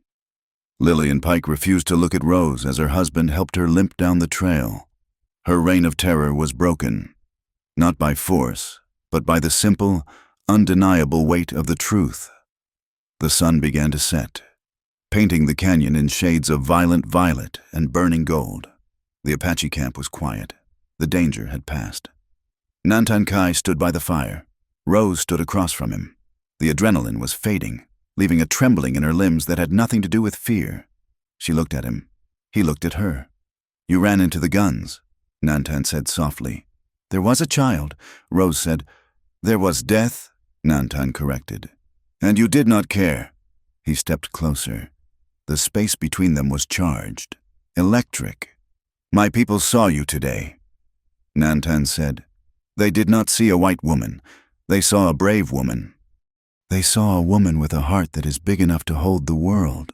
Lillian Pike refused to look at Rose as her husband helped her limp down the trail. Her reign of terror was broken, not by force, but by the simple, undeniable weight of the truth. The sun began to set, painting the canyon in shades of violent violet and burning gold. The Apache camp was quiet. The danger had passed. Nantan Kai stood by the fire. Rose stood across from him. The adrenaline was fading, leaving a trembling in her limbs that had nothing to do with fear. She looked at him. He looked at her. "You ran into the guns," Nantan said softly. "There was a child," Rose said. "There was death," Nantan corrected. "And you did not care." He stepped closer. The space between them was charged. Electric. "My people saw you today," Nantan said. "They did not see a white woman. They saw a brave woman. They saw a woman with a heart that is big enough to hold the world."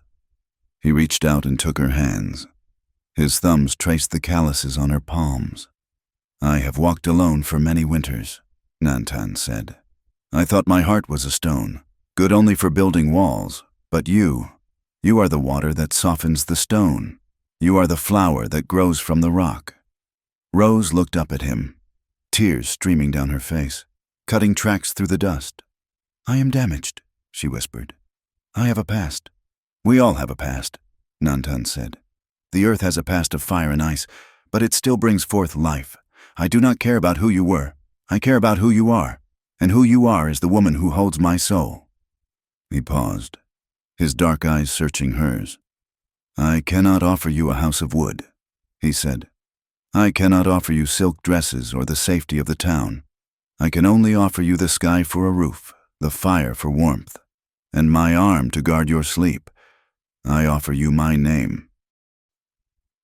He reached out and took her hands. His thumbs traced the calluses on her palms. "I have walked alone for many winters," Nantan said. "I thought my heart was a stone, good only for building walls. But you are the water that softens the stone. You are the flower that grows from the rock." Rose looked up at him, tears streaming down her face, cutting tracks through the dust. "I am damaged," she whispered. "I have a past." "We all have a past," Nantan said. "The earth has a past of fire and ice, but it still brings forth life. I do not care about who you were. I care about who you are, and who you are is the woman who holds my soul." He paused, his dark eyes searching hers. "I cannot offer you a house of wood," he said. "I cannot offer you silk dresses or the safety of the town. I can only offer you the sky for a roof, the fire for warmth, and my arm to guard your sleep. I offer you my name."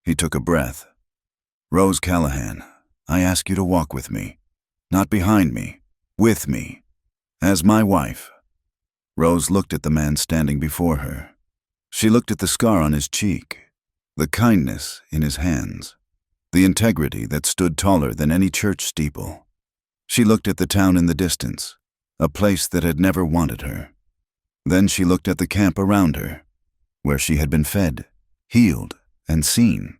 He took a breath. "Rose Callahan, I ask you to walk with me. Not behind me, with me. As my wife." Rose looked at the man standing before her. She looked at the scar on his cheek, the kindness in his hands, the integrity that stood taller than any church steeple. She looked at the town in the distance, a place that had never wanted her. Then she looked at the camp around her, where she had been fed, healed, and seen.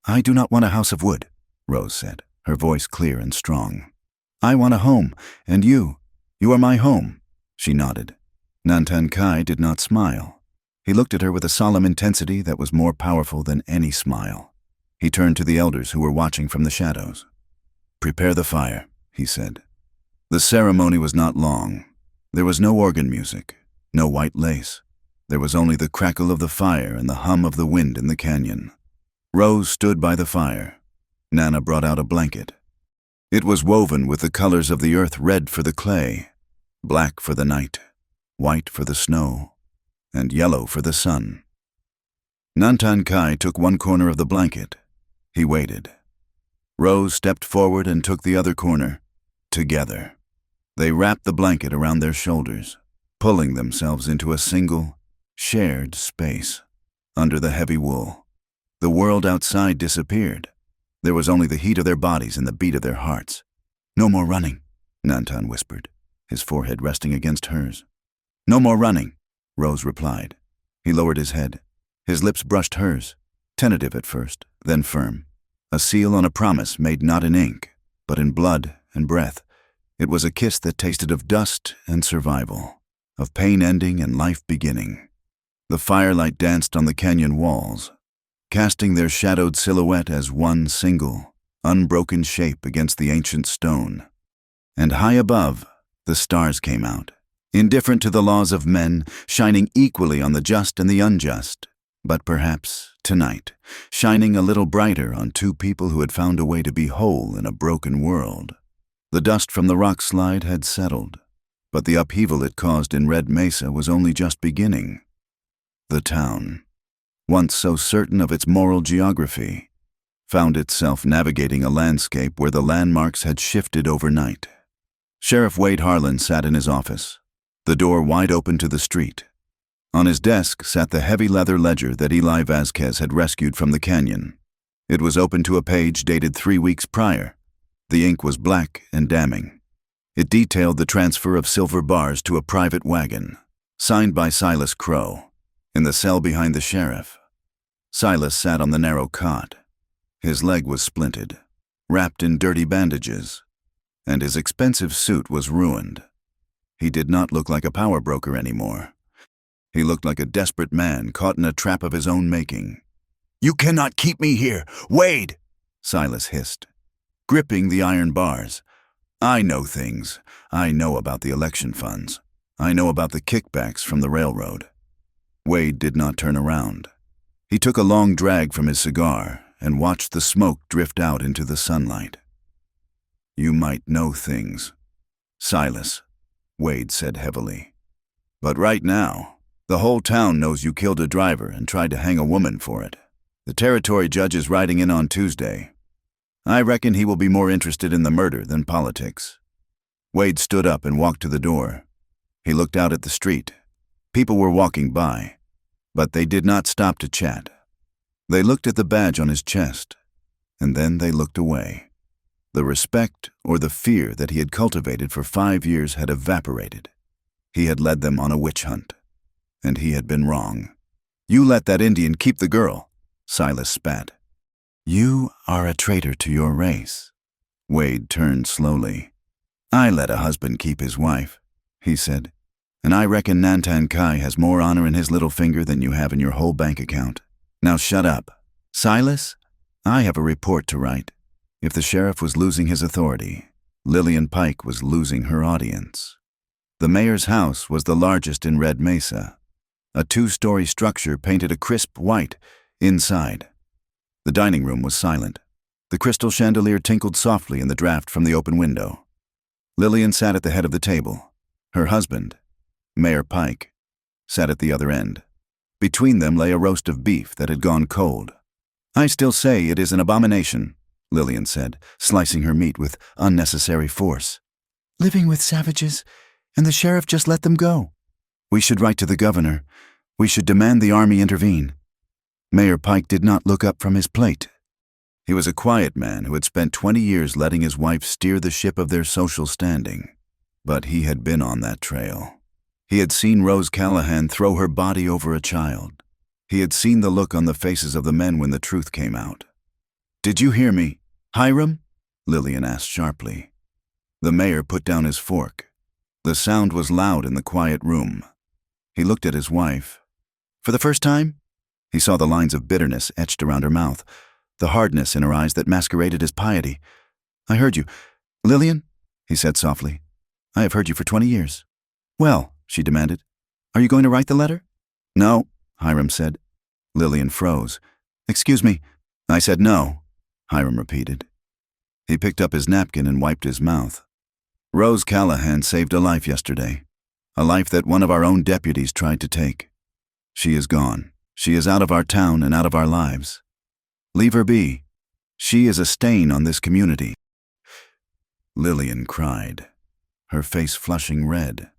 "I do not want a house of wood," Rose said, her voice clear and strong. "I want a home, and you are my home." She nodded. Nantan Kai did not smile. He looked at her with a solemn intensity that was more powerful than any smile. He turned to the elders who were watching from the shadows. "Prepare the fire," he said. The ceremony was not long. There was no organ music, no white lace. There was only the crackle of the fire and the hum of the wind in the canyon. Rose stood by the fire. Nana brought out a blanket. It was woven with the colors of the earth, red for the clay, black for the night, white for the snow, and yellow for the sun. Nantan Kai took one corner of the blanket. He waited. Rose stepped forward and took the other corner. Together, they wrapped the blanket around their shoulders, pulling themselves into a single, shared space. Under the heavy wool, the world outside disappeared. There was only the heat of their bodies and the beat of their hearts. "No more running," Nantan whispered, his forehead resting against hers. "No more running," Rose replied. He lowered his head. His lips brushed hers, tentative at first, then firm. A seal on a promise made not in ink, but in blood and breath. It was a kiss that tasted of dust and survival, of pain ending and life beginning. The firelight danced on the canyon walls, casting their shadowed silhouette as one single, unbroken shape against the ancient stone. And high above, the stars came out, indifferent to the laws of men, shining equally on the just and the unjust, but perhaps, tonight, shining a little brighter on two people who had found a way to be whole in a broken world. The dust from the rock slide had settled, but the upheaval it caused in Red Mesa was only just beginning. The town, once so certain of its moral geography, found itself navigating a landscape where the landmarks had shifted overnight. Sheriff Wade Harlan sat in his office, the door wide open to the street. On his desk sat the heavy leather ledger that Eli Vasquez had rescued from the canyon. It was open to a page dated 3 weeks prior. The ink was black and damning. It detailed the transfer of silver bars to a private wagon, signed by Silas Crow, in the cell behind the sheriff. Silas sat on the narrow cot. His leg was splinted, wrapped in dirty bandages, and his expensive suit was ruined. He did not look like a power broker anymore. He looked like a desperate man caught in a trap of his own making. "You cannot keep me here, Wade!" Silas hissed, gripping the iron bars. "I know things. I know about the election funds. I know about the kickbacks from the railroad." Wade did not turn around. He took a long drag from his cigar and watched the smoke drift out into the sunlight. "You might know things, Silas," Wade said heavily. "But right now, The whole town knows you killed a driver and tried to hang a woman for it. The territory judge is riding in on Tuesday. I reckon he will be more interested in the murder than politics." Wade stood up and walked to the door. He looked out at the street. People were walking by, but they did not stop to chat. They looked at the badge on his chest, and then they looked away. The respect or the fear that he had cultivated for 5 years had evaporated. He had led them on a witch hunt, and he had been wrong. "You let that Indian keep the girl," Silas spat. "You are a traitor to your race." Wade turned slowly. "I let a husband keep his wife," he said, "and I reckon Nantan Kai has more honor in his little finger than you have in your whole bank account. Now shut up. Silas, I have a report to write." If the sheriff was losing his authority, Lillian Pike was losing her audience. The mayor's house was the largest in Red Mesa, a 2-story structure painted a crisp white inside. The dining room was silent. The crystal chandelier tinkled softly in the draft from the open window. Lillian sat at the head of the table. Her husband, Mayor Pike, sat at the other end. Between them lay a roast of beef that had gone cold. "I still say it is an abomination," Lillian said, slicing her meat with unnecessary force. "Living with savages, and the sheriff just let them go. We should write to the governor. We should demand the army intervene." Mayor Pike did not look up from his plate. He was a quiet man who had spent 20 years letting his wife steer the ship of their social standing. But he had been on that trail. He had seen Rose Callahan throw her body over a child. He had seen the look on the faces of the men when the truth came out. "Did you hear me, Hiram?" Lillian asked sharply. The mayor put down his fork. The sound was loud in the quiet room. He looked at his wife. "For the first time?" He saw the lines of bitterness etched around her mouth, the hardness in her eyes that masqueraded as piety. "I heard you. Lillian," he said softly, "I have heard you for 20 years. "Well," she demanded, "are you going to write the letter?" "No," Hiram said. Lillian froze. "Excuse me." "I said no," Hiram repeated. He picked up his napkin and wiped his mouth. "Rose Callahan saved a life yesterday, a life that one of our own deputies tried to take. She is gone. She is out of our town and out of our lives. Leave her be. She is a stain on this community." Lillian cried, her face flushing red.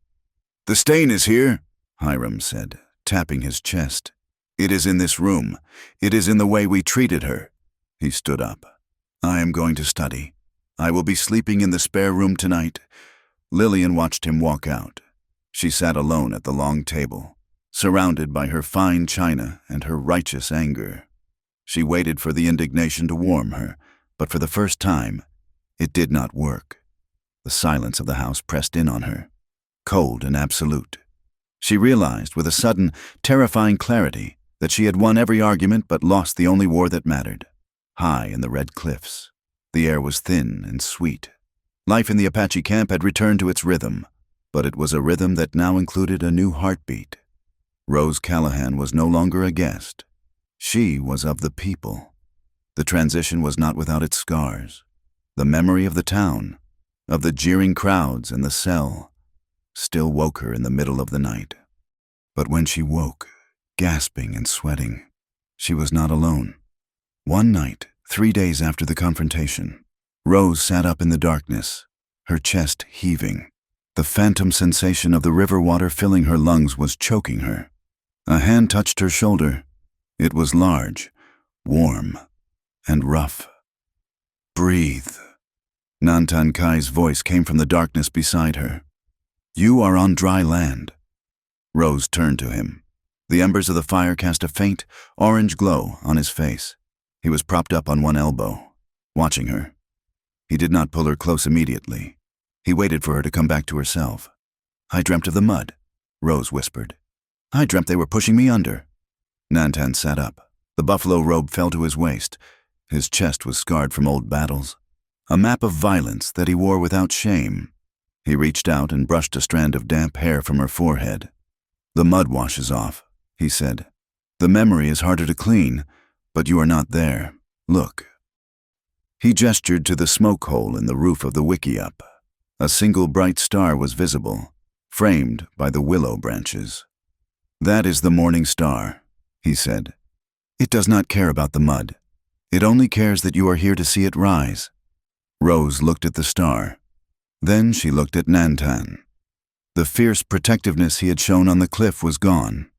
"The stain is here," Hiram said, tapping his chest. "It is in this room. It is in the way we treated her." He stood up. "I am going to study. I will be sleeping in the spare room tonight." Lillian watched him walk out. She sat alone at the long table, surrounded by her fine china and her righteous anger. She waited for the indignation to warm her, but for the first time, it did not work. The silence of the house pressed in on her, cold and absolute. She realized with a sudden, terrifying clarity that she had won every argument but lost the only war that mattered. High in the red cliffs, the air was thin and sweet. Life in the Apache camp had returned to its rhythm, but it was a rhythm that now included a new heartbeat. Rose Callahan was no longer a guest. She was of the people. The transition was not without its scars. The memory of the town, of the jeering crowds and the cell, still woke her in the middle of the night. But when she woke, gasping and sweating, she was not alone. One night, 3 days after the confrontation, Rose sat up in the darkness, her chest heaving. The phantom sensation of the river water filling her lungs was choking her. A hand touched her shoulder. It was large, warm, and rough. "Breathe." Nantan Kai's voice came from the darkness beside her. "You are on dry land." Rose turned to him. The embers of the fire cast a faint, orange glow on his face. He was propped up on one elbow, watching her. He did not pull her close immediately. He waited for her to come back to herself. "I dreamt of the mud," Rose whispered. "I dreamt they were pushing me under." Nantan sat up. The buffalo robe fell to his waist. His chest was scarred from old battles. A map of violence that he wore without shame. He reached out and brushed a strand of damp hair from her forehead. "The mud washes off," he said. "The memory is harder to clean, but you are not there. Look." He gestured to the smoke hole in the roof of the wickiup. A single bright star was visible, framed by the willow branches. "That is the morning star," he said. "It does not care about the mud. It only cares that you are here to see it rise." Rose looked at the star. Then she looked at Nantan. The fierce protectiveness he had shown on the cliff was gone,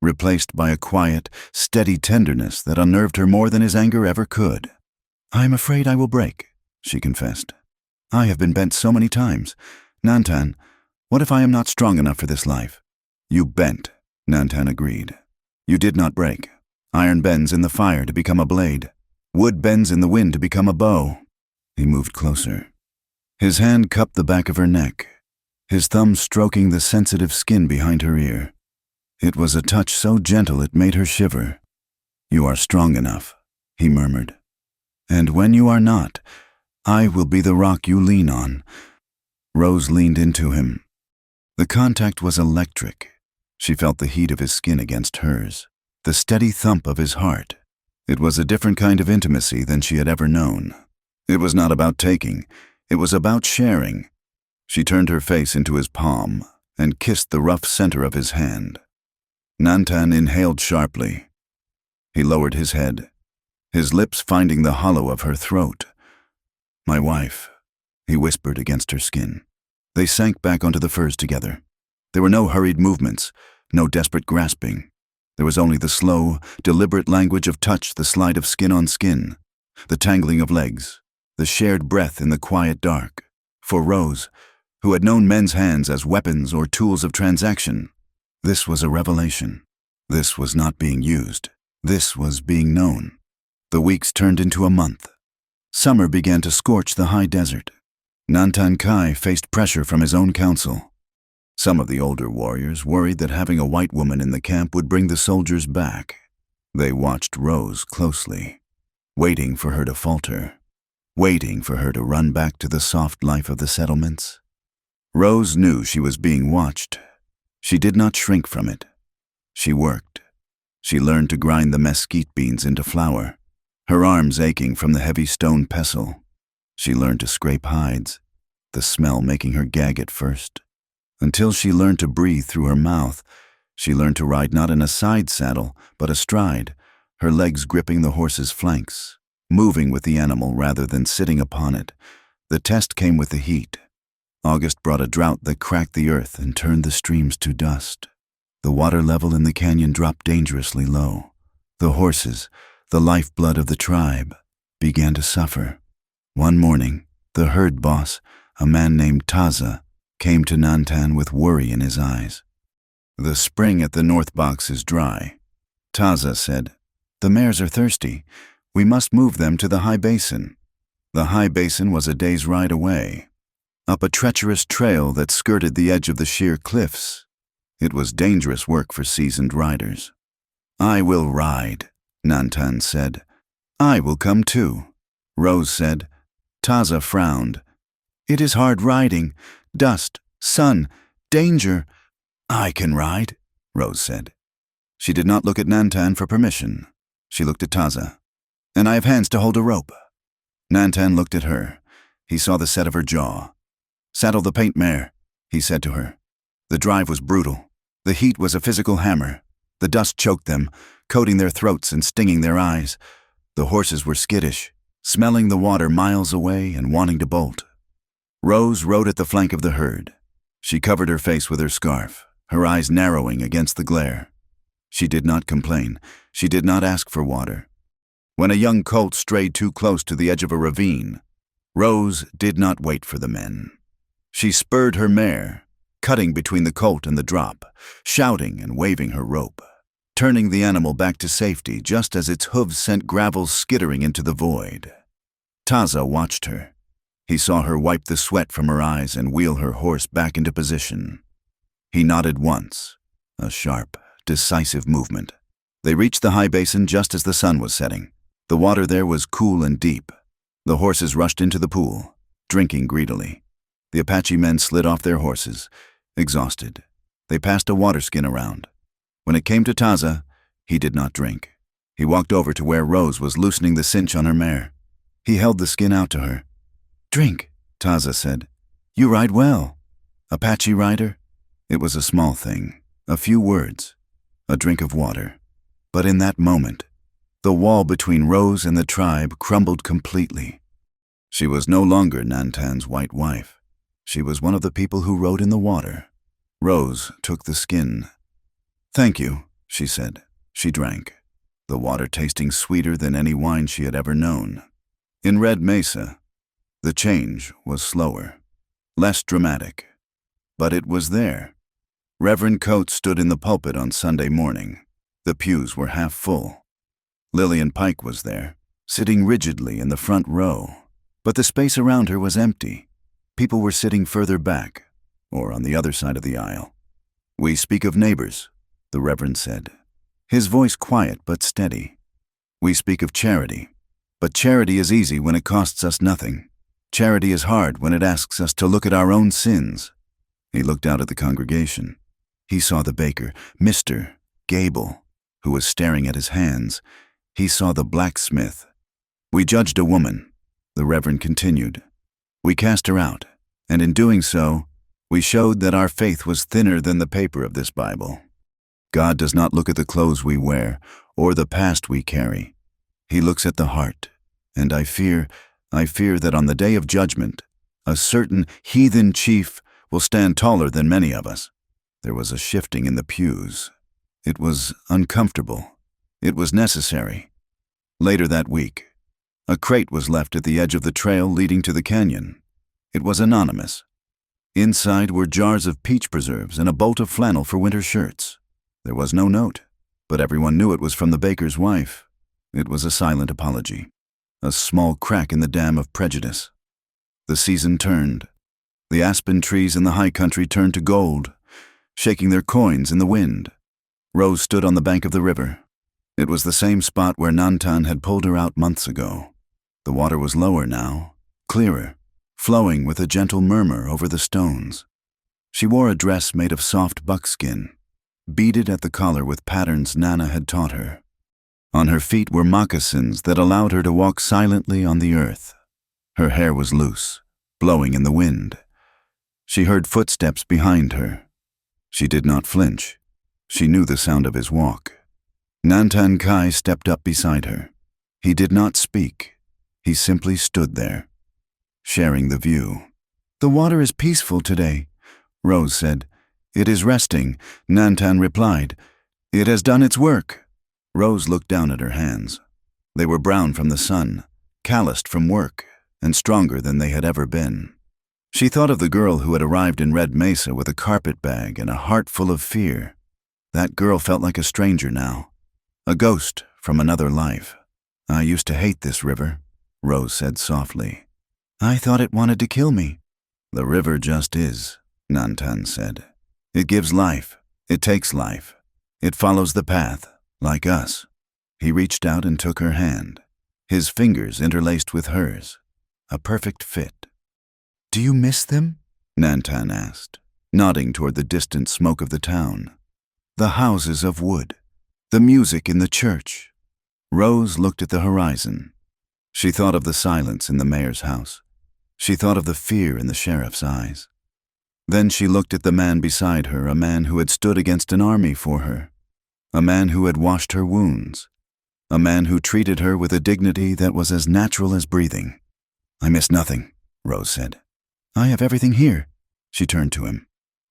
replaced by a quiet, steady tenderness that unnerved her more than his anger ever could. "I am afraid I will break," she confessed. "I have been bent so many times. Nantan, what if I am not strong enough for this life?" "You bent," Nantan agreed. "You did not break. Iron bends in the fire to become a blade. Wood bends in the wind to become a bow." He moved closer. His hand cupped the back of her neck, his thumb stroking the sensitive skin behind her ear. It was a touch so gentle it made her shiver. "You are strong enough," he murmured. "And when you are not, I will be the rock you lean on." Rose leaned into him. The contact was electric. She felt the heat of his skin against hers, the steady thump of his heart. It was a different kind of intimacy than she had ever known. It was not about taking, it was about sharing. She turned her face into his palm and kissed the rough center of his hand. Nantan inhaled sharply. He lowered his head, his lips finding the hollow of her throat. "My wife," he whispered against her skin. They sank back onto the furs together. There were no hurried movements, no desperate grasping. There was only the slow, deliberate language of touch, the slide of skin on skin, the tangling of legs, the shared breath in the quiet dark. For Rose, who had known men's hands as weapons or tools of transaction, this was a revelation. This was not being used. This was being known. The weeks turned into a month. Summer began to scorch the high desert. Nantan Kai faced pressure from his own council. Some of the older warriors worried that having a white woman in the camp would bring the soldiers back. They watched Rose closely, waiting for her to falter, waiting for her to run back to the soft life of the settlements. Rose knew she was being watched. She did not shrink from it. She worked. She learned to grind the mesquite beans into flour, her arms aching from the heavy stone pestle. She learned to scrape hides, the smell making her gag at first. Until she learned to breathe through her mouth, she learned to ride not in a side saddle, but astride, her legs gripping the horse's flanks, moving with the animal rather than sitting upon it. The test came with the heat. August brought a drought that cracked the earth and turned the streams to dust. The water level in the canyon dropped dangerously low. The horses, the lifeblood of the tribe, began to suffer. One morning, the herd boss, a man named Taza, came to Nantan with worry in his eyes. "The spring at the North Box is dry," Taza said. "The mares are thirsty. We must move them to the high basin." The high basin was a day's ride away, up a treacherous trail that skirted the edge of the sheer cliffs. It was dangerous work for seasoned riders. "I will ride," Nantan said. "I will come too," Rose said. Taza frowned. "It is hard riding. Dust, sun, danger." "I can ride," Rose said. She did not look at Nantan for permission. She looked at Taza. "And I have hands to hold a rope." Nantan looked at her. He saw the set of her jaw. "Saddle the paint mare," he said to her. The drive was brutal. The heat was a physical hammer. The dust choked them, coating their throats and stinging their eyes. The horses were skittish, smelling the water miles away and wanting to bolt. Rose rode at the flank of the herd. She covered her face with her scarf, her eyes narrowing against the glare. She did not complain. She did not ask for water. When a young colt strayed too close to the edge of a ravine, Rose did not wait for the men. She spurred her mare, cutting between the colt and the drop, shouting and waving her rope, turning the animal back to safety just as its hooves sent gravel skittering into the void. Taza watched her. He saw her wipe the sweat from her eyes and wheel her horse back into position. He nodded once, a sharp, decisive movement. They reached the high basin just as the sun was setting. The water there was cool and deep. The horses rushed into the pool, drinking greedily. The Apache men slid off their horses, exhausted. They passed a water skin around. When it came to Taza, he did not drink. He walked over to where Rose was loosening the cinch on her mare. He held the skin out to her. "Drink," Taza said. "You ride well." "Apache rider?" It was a small thing, a few words. a drink of water. But in that moment, the wall between Rose and the tribe crumbled completely. She was no longer Nantan's white wife. She was one of the people who rode in the water. Rose took the skin. "Thank you," she said. She drank, the water tasting sweeter than any wine she had ever known. In Red Mesa, the change was slower, less dramatic. But it was there. Reverend Coates stood in the pulpit on Sunday morning. The pews were half full. Lillian Pike was there, sitting rigidly in the front row. But the space around her was empty. People were sitting further back, or on the other side of the aisle. "We speak of neighbors," the Reverend said, his voice quiet but steady. "We speak of charity, but charity is easy when it costs us nothing. Charity is hard when it asks us to look at our own sins." He looked out at the congregation. He saw the baker, Mr. Gable, who was staring at his hands. He saw the blacksmith. "We judged a woman," the Reverend continued. "We cast her out, and in doing so, we showed that our faith was thinner than the paper of this Bible. God does not look at the clothes we wear or the past we carry. He looks at the heart, and I fear that on the day of judgment, a certain heathen chief will stand taller than many of us." There was a shifting in the pews. It was uncomfortable. It was necessary. Later that week, a crate was left at the edge of the trail leading to the canyon. It was anonymous. Inside were jars of peach preserves and a bolt of flannel for winter shirts. There was no note, but everyone knew it was from the baker's wife. It was a silent apology, a small crack in the dam of prejudice. The season turned. The aspen trees in the high country turned to gold, shaking their coins in the wind. Rose stood on the bank of the river. It was the same spot where Nantan had pulled her out months ago. The water was lower now, clearer, flowing with a gentle murmur over the stones. She wore a dress made of soft buckskin, beaded at the collar with patterns Nana had taught her. On her feet were moccasins that allowed her to walk silently on the earth. Her hair was loose, blowing in the wind. She heard footsteps behind her. She did not flinch. She knew the sound of his walk. Nantan Kai stepped up beside her. He did not speak. He simply stood there, sharing the view. "The water is peaceful today," Rose said. "It is resting," Nantan replied. "It has done its work." Rose looked down at her hands. They were brown from the sun, calloused from work, and stronger than they had ever been. She thought of the girl who had arrived in Red Mesa with a carpet bag and a heart full of fear. That girl felt like a stranger now, a ghost from another life. "I used to hate this river," Rose said softly. "I thought it wanted to kill me." "The river just is," Nantan said. "It gives life. It takes life. It follows the path, like us." He reached out and took her hand, his fingers interlaced with hers, a perfect fit. "Do you miss them?" Nantan asked, nodding toward the distant smoke of the town. The houses of wood, the music in the church. Rose looked at the horizon. She thought of the silence in the mayor's house. She thought of the fear in the sheriff's eyes. Then she looked at the man beside her, a man who had stood against an army for her, a man who had washed her wounds, a man who treated her with a dignity that was as natural as breathing. "I miss nothing," Rose said. "I have everything here." She turned to him.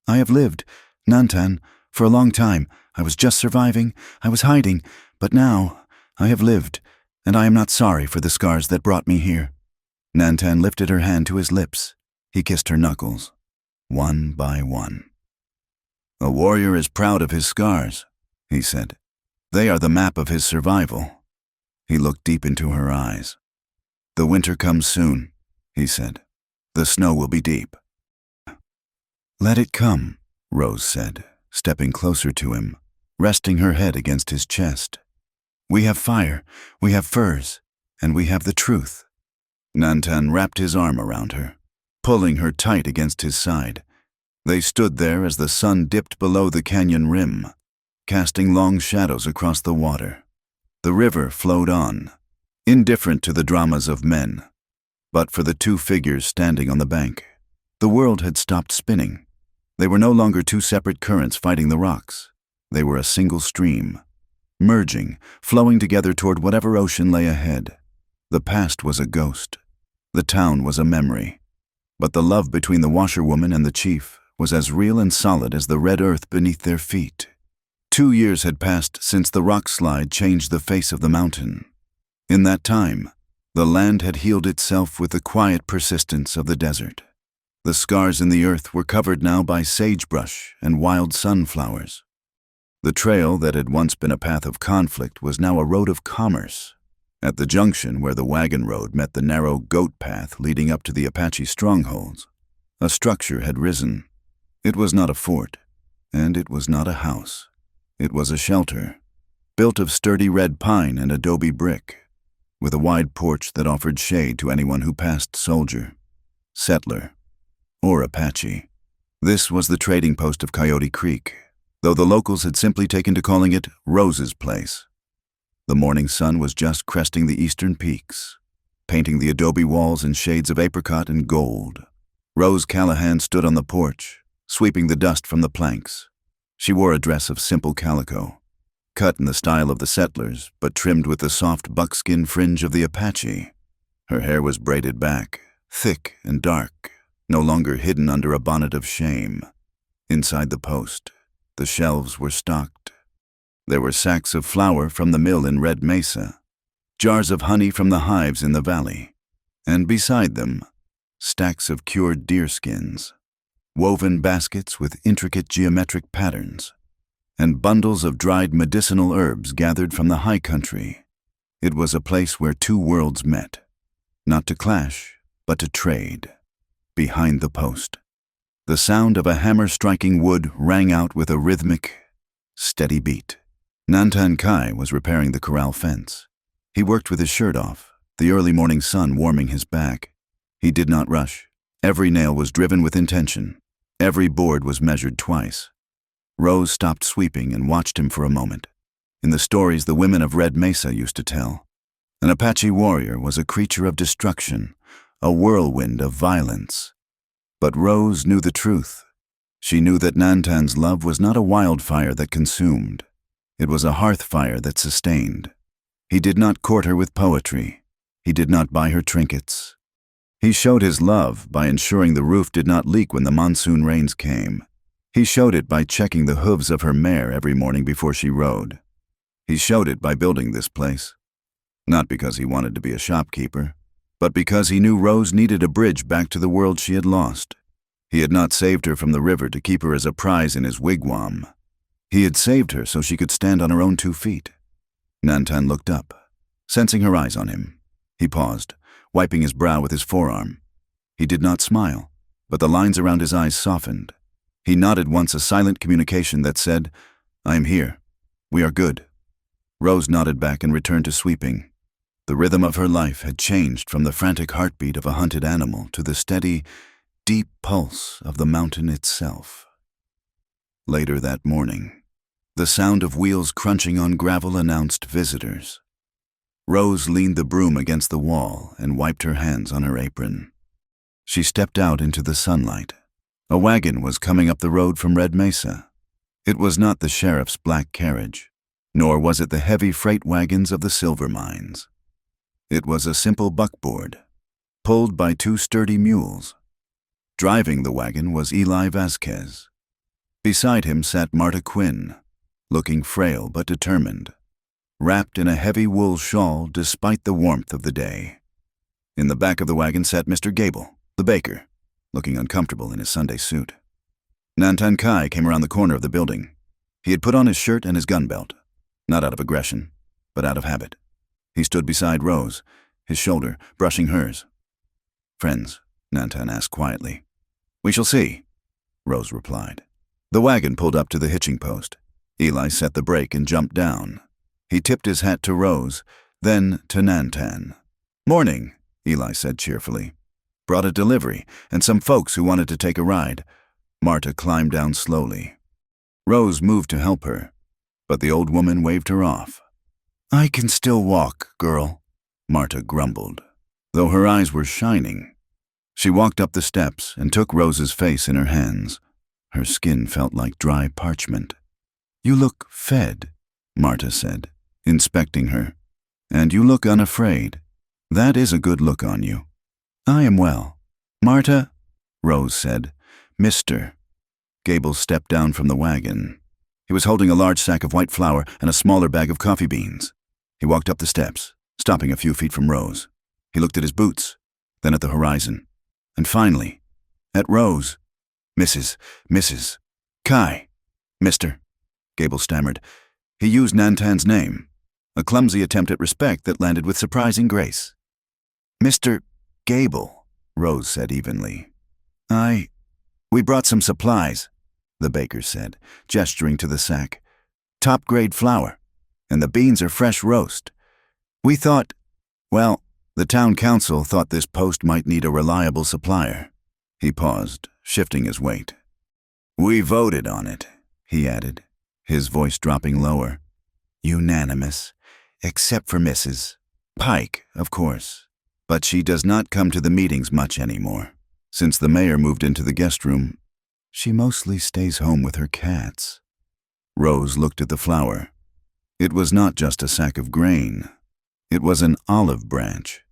"I have lived, Nantan, for a long time. I was just surviving. I was hiding. But now I have lived, and I am not sorry for the scars that brought me here." Nantan lifted her hand to his lips. He kissed her knuckles, one by one. "A warrior is proud of his scars," he said. "They are the map of his survival." He looked deep into her eyes. "The winter comes soon," he said. "The snow will be deep." "Let it come," Rose said, stepping closer to him, resting her head against his chest. "We have fire, we have furs, and we have the truth." Nantan wrapped his arm around her, pulling her tight against his side. They stood there as the sun dipped below the canyon rim, casting long shadows across the water. The river flowed on, indifferent to the dramas of men. But for the two figures standing on the bank, the world had stopped spinning. They were no longer two separate currents fighting the rocks. They were a single stream, merging, flowing together toward whatever ocean lay ahead. The past was a ghost. The town was a memory. But the love between the washerwoman and the chief was as real and solid as the red earth beneath their feet. 2 years had passed since the rock slide changed the face of the mountain. In that time, the land had healed itself with the quiet persistence of the desert. The scars in the earth were covered now by sagebrush and wild sunflowers. The trail that had once been a path of conflict was now a road of commerce. At the junction where the wagon road met the narrow goat path leading up to the Apache strongholds, a structure had risen. It was not a fort, and it was not a house. It was a shelter, built of sturdy red pine and adobe brick, with a wide porch that offered shade to anyone who passed soldier, settler, or Apache. This was the trading post of Coyote Creek, though the locals had simply taken to calling it Rose's Place. The morning sun was just cresting the eastern peaks, painting the adobe walls in shades of apricot and gold. Rose Callahan stood on the porch, sweeping the dust from the planks. She wore a dress of simple calico, cut in the style of the settlers, but trimmed with the soft buckskin fringe of the Apache. Her hair was braided back, thick and dark, no longer hidden under a bonnet of shame. Inside the post, the shelves were stocked. There were sacks of flour from the mill in Red Mesa, jars of honey from the hives in the valley, and beside them, stacks of cured deer skins, woven baskets with intricate geometric patterns, and bundles of dried medicinal herbs gathered from the high country. It was a place where two worlds met, not to clash, but to trade. Behind the post, the sound of a hammer striking wood rang out with a rhythmic, steady beat. Nantan Kai was repairing the corral fence. He worked with his shirt off, the early morning sun warming his back. He did not rush. Every nail was driven with intention. Every board was measured twice. Rose stopped sweeping and watched him for a moment. In the stories the women of Red Mesa used to tell, an Apache warrior was a creature of destruction, a whirlwind of violence. But Rose knew the truth. She knew that Nantan's love was not a wildfire that consumed. It was a hearth fire that sustained. He did not court her with poetry. He did not buy her trinkets. He showed his love by ensuring the roof did not leak when the monsoon rains came. He showed it by checking the hooves of her mare every morning before she rode. He showed it by building this place. Not because he wanted to be a shopkeeper, but because he knew Rose needed a bridge back to the world she had lost. He had not saved her from the river to keep her as a prize in his wigwam. He had saved her so she could stand on her own 2 feet. Nantan looked up, sensing her eyes on him. He paused, wiping his brow with his forearm. He did not smile, but the lines around his eyes softened. He nodded once, a silent communication that said, "I am here. We are good." Rose nodded back and returned to sweeping. The rhythm of her life had changed from the frantic heartbeat of a hunted animal to the steady, deep pulse of the mountain itself. Later that morning, the sound of wheels crunching on gravel announced visitors. Rose leaned the broom against the wall and wiped her hands on her apron. She stepped out into the sunlight. A wagon was coming up the road from Red Mesa. It was not the sheriff's black carriage, nor was it the heavy freight wagons of the silver mines. It was a simple buckboard, pulled by 2 sturdy mules. Driving the wagon was Eli Vasquez. Beside him sat Marta Quinn, looking frail but determined, wrapped in a heavy wool shawl despite the warmth of the day. In the back of the wagon sat Mr. Gable, the baker, looking uncomfortable in his Sunday suit. Nantan Kai came around the corner of the building. He had put on his shirt and his gun belt, not out of aggression, but out of habit. He stood beside Rose, his shoulder brushing hers. "Friends?" Nantan asked quietly. "We shall see," Rose replied. The wagon pulled up to the hitching post. Eli set the brake and jumped down. He tipped his hat to Rose, then to Nantan. "Morning," Eli said cheerfully. "Brought a delivery and some folks who wanted to take a ride." Marta climbed down slowly. Rose moved to help her, but the old woman waved her off. "I can still walk, girl," Marta grumbled, though her eyes were shining. She walked up the steps and took Rose's face in her hands. Her skin felt like dry parchment. You look fed, Marta said, inspecting her. And you look unafraid. That is a good look on you. I am well. Marta, Rose said. Mr. Gable stepped down from the wagon. He was holding a large sack of white flour and a smaller bag of coffee beans. He walked up the steps, stopping a few feet from Rose. He looked at his boots, then at the horizon, and finally, at Rose. Mrs. Kai. Mr. Gable stammered. He used Nantan's name, a clumsy attempt at respect that landed with surprising grace. Mr. Gable, Rose said evenly. We brought some supplies, the baker said, gesturing to the sack. Top-grade flour, and the beans are fresh roast. We thought, well, the town council thought this post might need a reliable supplier. He paused, shifting his weight. We voted on it, he added, his voice dropping lower. Unanimous, except for Mrs. Pike, of course. But she does not come to the meetings much anymore. Since the mayor moved into the guest room, she mostly stays home with her cats. Rose looked at the flour. It was not just a sack of grain. It was an olive branch.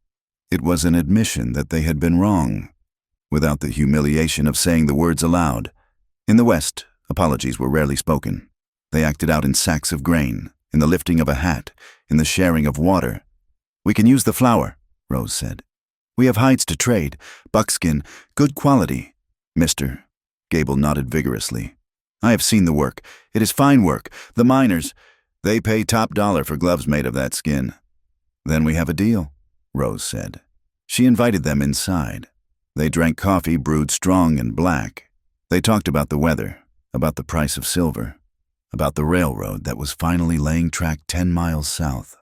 It was an admission that they had been wrong, without the humiliation of saying the words aloud. In the West, apologies were rarely spoken. They acted out in sacks of grain, in the lifting of a hat, in the sharing of water. We can use the flour, Rose said. We have hides to trade, buckskin, good quality. Mr. Gable nodded vigorously. I have seen the work. It is fine work. The miners, they pay top dollar for gloves made of that skin. Then we have a deal, Rose said. She invited them inside. They drank coffee brewed strong and black. They talked about the weather, about the price of silver, about the railroad that was finally laying track 10 miles south.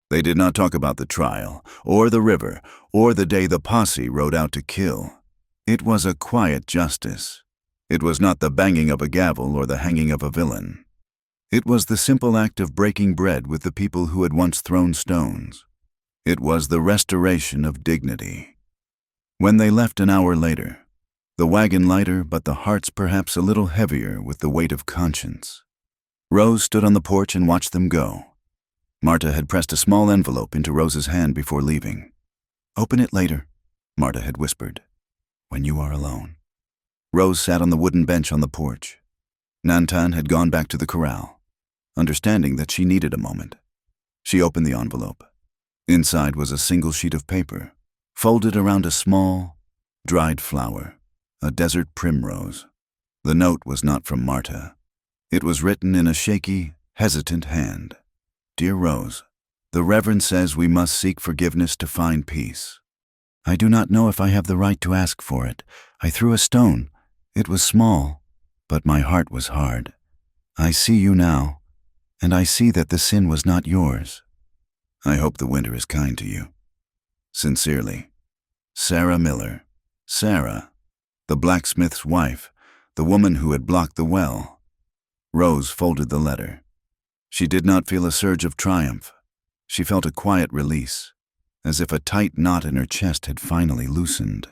They did not talk about the trial, or the river, or the day the posse rode out to kill. It was a quiet justice. It was not the banging of a gavel or the hanging of a villain. It was the simple act of breaking bread with the people who had once thrown stones. It was the restoration of dignity. When they left an hour later, the wagon lighter but the hearts perhaps a little heavier with the weight of conscience, Rose stood on the porch and watched them go. Marta had pressed a small envelope into Rose's hand before leaving. Open it later, Marta had whispered, when you are alone. Rose sat on the wooden bench on the porch. Nantan had gone back to the corral, understanding that she needed a moment. She opened the envelope. Inside was a single sheet of paper, folded around a small, dried flower, a desert primrose. The note was not from Marta. It was written in a shaky, hesitant hand. Dear Rose, the Reverend says we must seek forgiveness to find peace. I do not know if I have the right to ask for it. I threw a stone. It was small, but my heart was hard. I see you now, and I see that the sin was not yours. I hope the winter is kind to you. Sincerely, Sarah Miller. Sarah, the blacksmith's wife, the woman who had blocked the well. Rose folded the letter. She did not feel a surge of triumph. She felt a quiet release, as if a tight knot in her chest had finally loosened.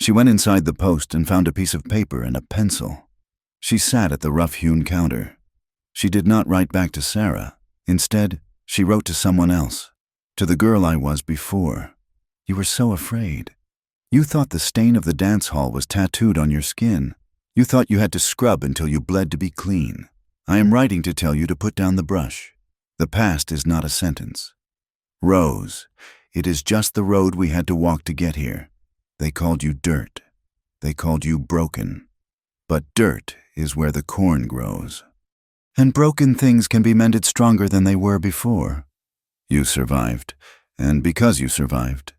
She went inside the post and found a piece of paper and a pencil. She sat at the rough-hewn counter. She did not write back to Sarah. Instead, she wrote to someone else, to the girl I was before. You were so afraid. You thought the stain of the dance hall was tattooed on your skin. You thought you had to scrub until you bled to be clean. I am writing to tell you to put down the brush. The past is not a sentence. Rose, it is just the road we had to walk to get here. They called you dirt. They called you broken. But dirt is where the corn grows. And broken things can be mended stronger than they were before. You survived, and because you survived,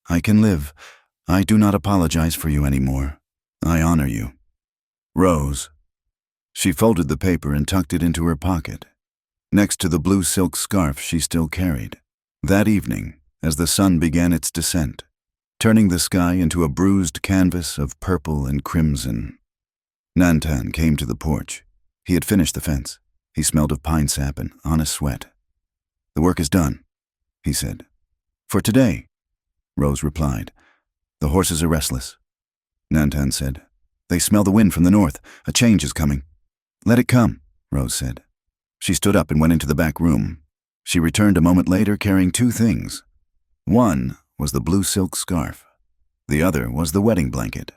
I can live. I do not apologize for you anymore. I honor you. Rose. She folded the paper and tucked it into her pocket, next to the blue silk scarf she still carried. That evening, as the sun began its descent, turning the sky into a bruised canvas of purple and crimson, Nantan came to the porch. He had finished the fence. He smelled of pine sap and honest sweat. The work is done, he said. For today, Rose replied. The horses are restless. Nantan said. They smell the wind from the north. A change is coming. Let it come, Rose said. She stood up and went into the back room. She returned a moment later carrying two things. One was the blue silk scarf. The other was the wedding blanket,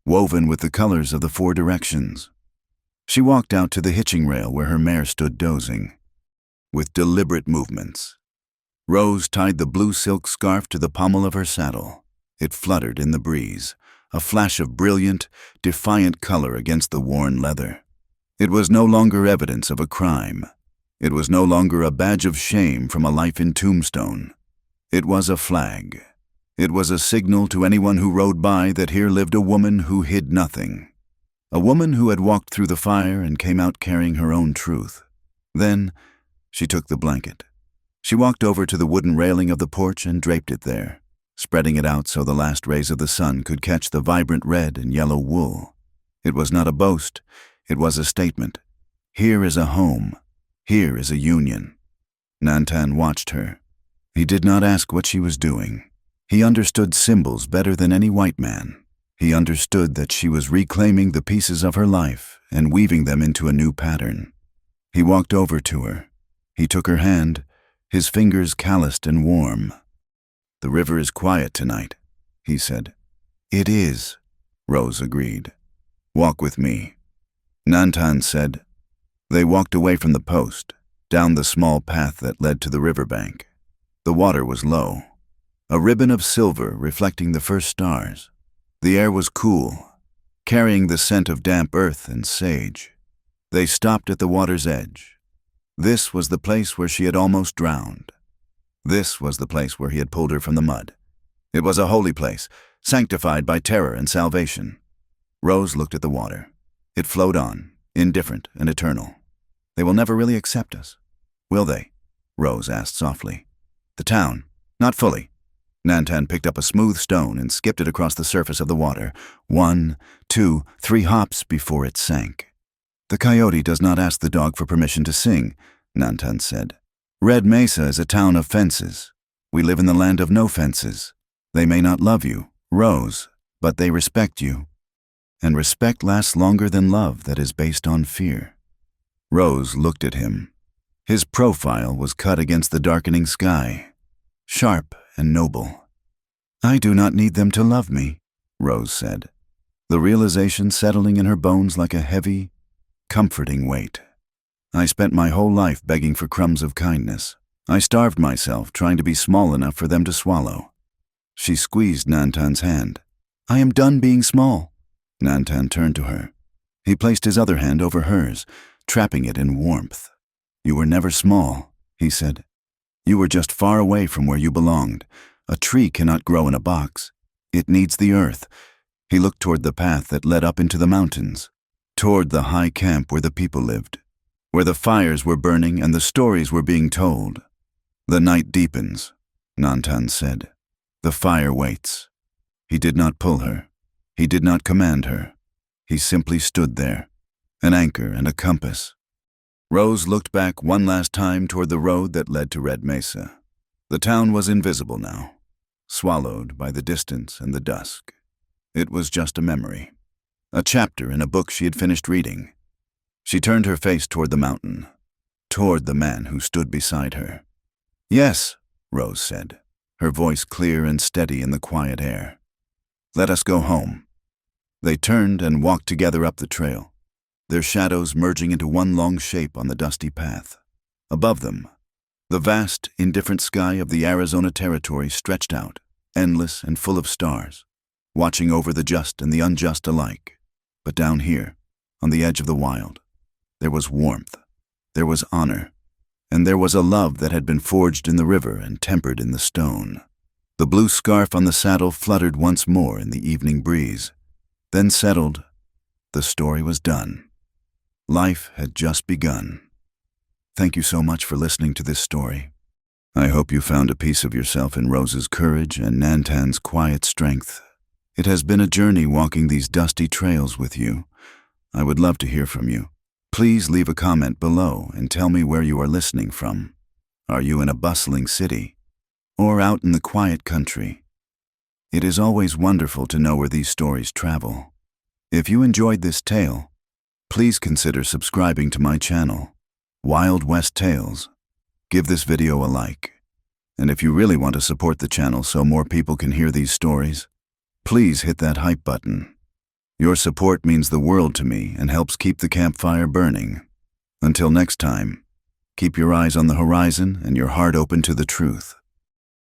woven with the colors of the 4 directions. She walked out to the hitching rail where her mare stood dozing. With deliberate movements, Rose tied the blue silk scarf to the pommel of her saddle. It fluttered in the breeze, a flash of brilliant, defiant color against the worn leather. It was no longer evidence of a crime. It was no longer a badge of shame from a life in Tombstone. It was a flag. It was a signal to anyone who rode by that here lived a woman who hid nothing. A woman who had walked through the fire and came out carrying her own truth. Then she took the blanket. She walked over to the wooden railing of the porch and draped it there, spreading it out so the last rays of the sun could catch the vibrant red and yellow wool. It was not a boast. It was a statement. Here is a home. Here is a union. Nantan watched her. He did not ask what she was doing. He understood symbols better than any white man. He understood that she was reclaiming the pieces of her life and weaving them into a new pattern. He walked over to her. He took her hand, his fingers calloused and warm. "The river is quiet tonight," he said. "It is," Rose agreed. "Walk with me," Nantan said. They walked away from the post, down the small path that led to the riverbank. The water was low, a ribbon of silver reflecting the first stars. The air was cool, carrying the scent of damp earth and sage. They stopped at the water's edge. This was the place where she had almost drowned. This was the place where he had pulled her from the mud. It was a holy place, sanctified by terror and salvation. Rose looked at the water. It flowed on, indifferent and eternal. "They will never really accept us, will they?" Rose asked softly. "The town, not fully." Nantan picked up a smooth stone and skipped it across the surface of the water, 1, 2, 3 hops before it sank. "The coyote does not ask the dog for permission to sing," Nantan said. "Red Mesa is a town of fences. We live in the land of no fences. They may not love you, Rose, but they respect you. And respect lasts longer than love that is based on fear." Rose looked at him. His profile was cut against the darkening sky, sharp and noble. "I do not need them to love me," Rose said, the realization settling in her bones like a heavy, comforting weight. "I spent my whole life begging for crumbs of kindness. I starved myself trying to be small enough for them to swallow." She squeezed Nantan's hand. "I am done being small." Nantan turned to her. He placed his other hand over hers, trapping it in warmth. "You were never small," he said. "You were just far away from where you belonged. A tree cannot grow in a box. It needs the earth." He looked toward the path that led up into the mountains, toward the high camp where the people lived, where the fires were burning and the stories were being told. "The night deepens," Nantan said. "The fire waits." He did not pull her. He did not command her. He simply stood there, an anchor and a compass. Rose looked back one last time toward the road that led to Red Mesa. The town was invisible now, swallowed by the distance and the dusk. It was just a memory, a chapter in a book she had finished reading. She turned her face toward the mountain, toward the man who stood beside her. "Yes," Rose said, her voice clear and steady in the quiet air. "Let us go home." They turned and walked together up the trail, their shadows merging into one long shape on the dusty path. Above them, the vast, indifferent sky of the Arizona Territory stretched out, endless and full of stars, watching over the just and the unjust alike. But down here, on the edge of the wild, there was warmth, there was honor, and there was a love that had been forged in the river and tempered in the stone. The blue scarf on the saddle fluttered once more in the evening breeze, then settled. The story was done. Life had just begun. Thank you so much for listening to this story. I hope you found a piece of yourself in Rose's courage and Nantan's quiet strength. It has been a journey walking these dusty trails with you. I would love to hear from you. Please leave a comment below and tell me where you are listening from. Are you in a bustling city or out in the quiet country? It is always wonderful to know where these stories travel. If you enjoyed this tale, please consider subscribing to my channel, Wild West Tales. Give this video a like. And if you really want to support the channel so more people can hear these stories, please hit that hype button. Your support means the world to me and helps keep the campfire burning. Until next time, keep your eyes on the horizon and your heart open to the truth.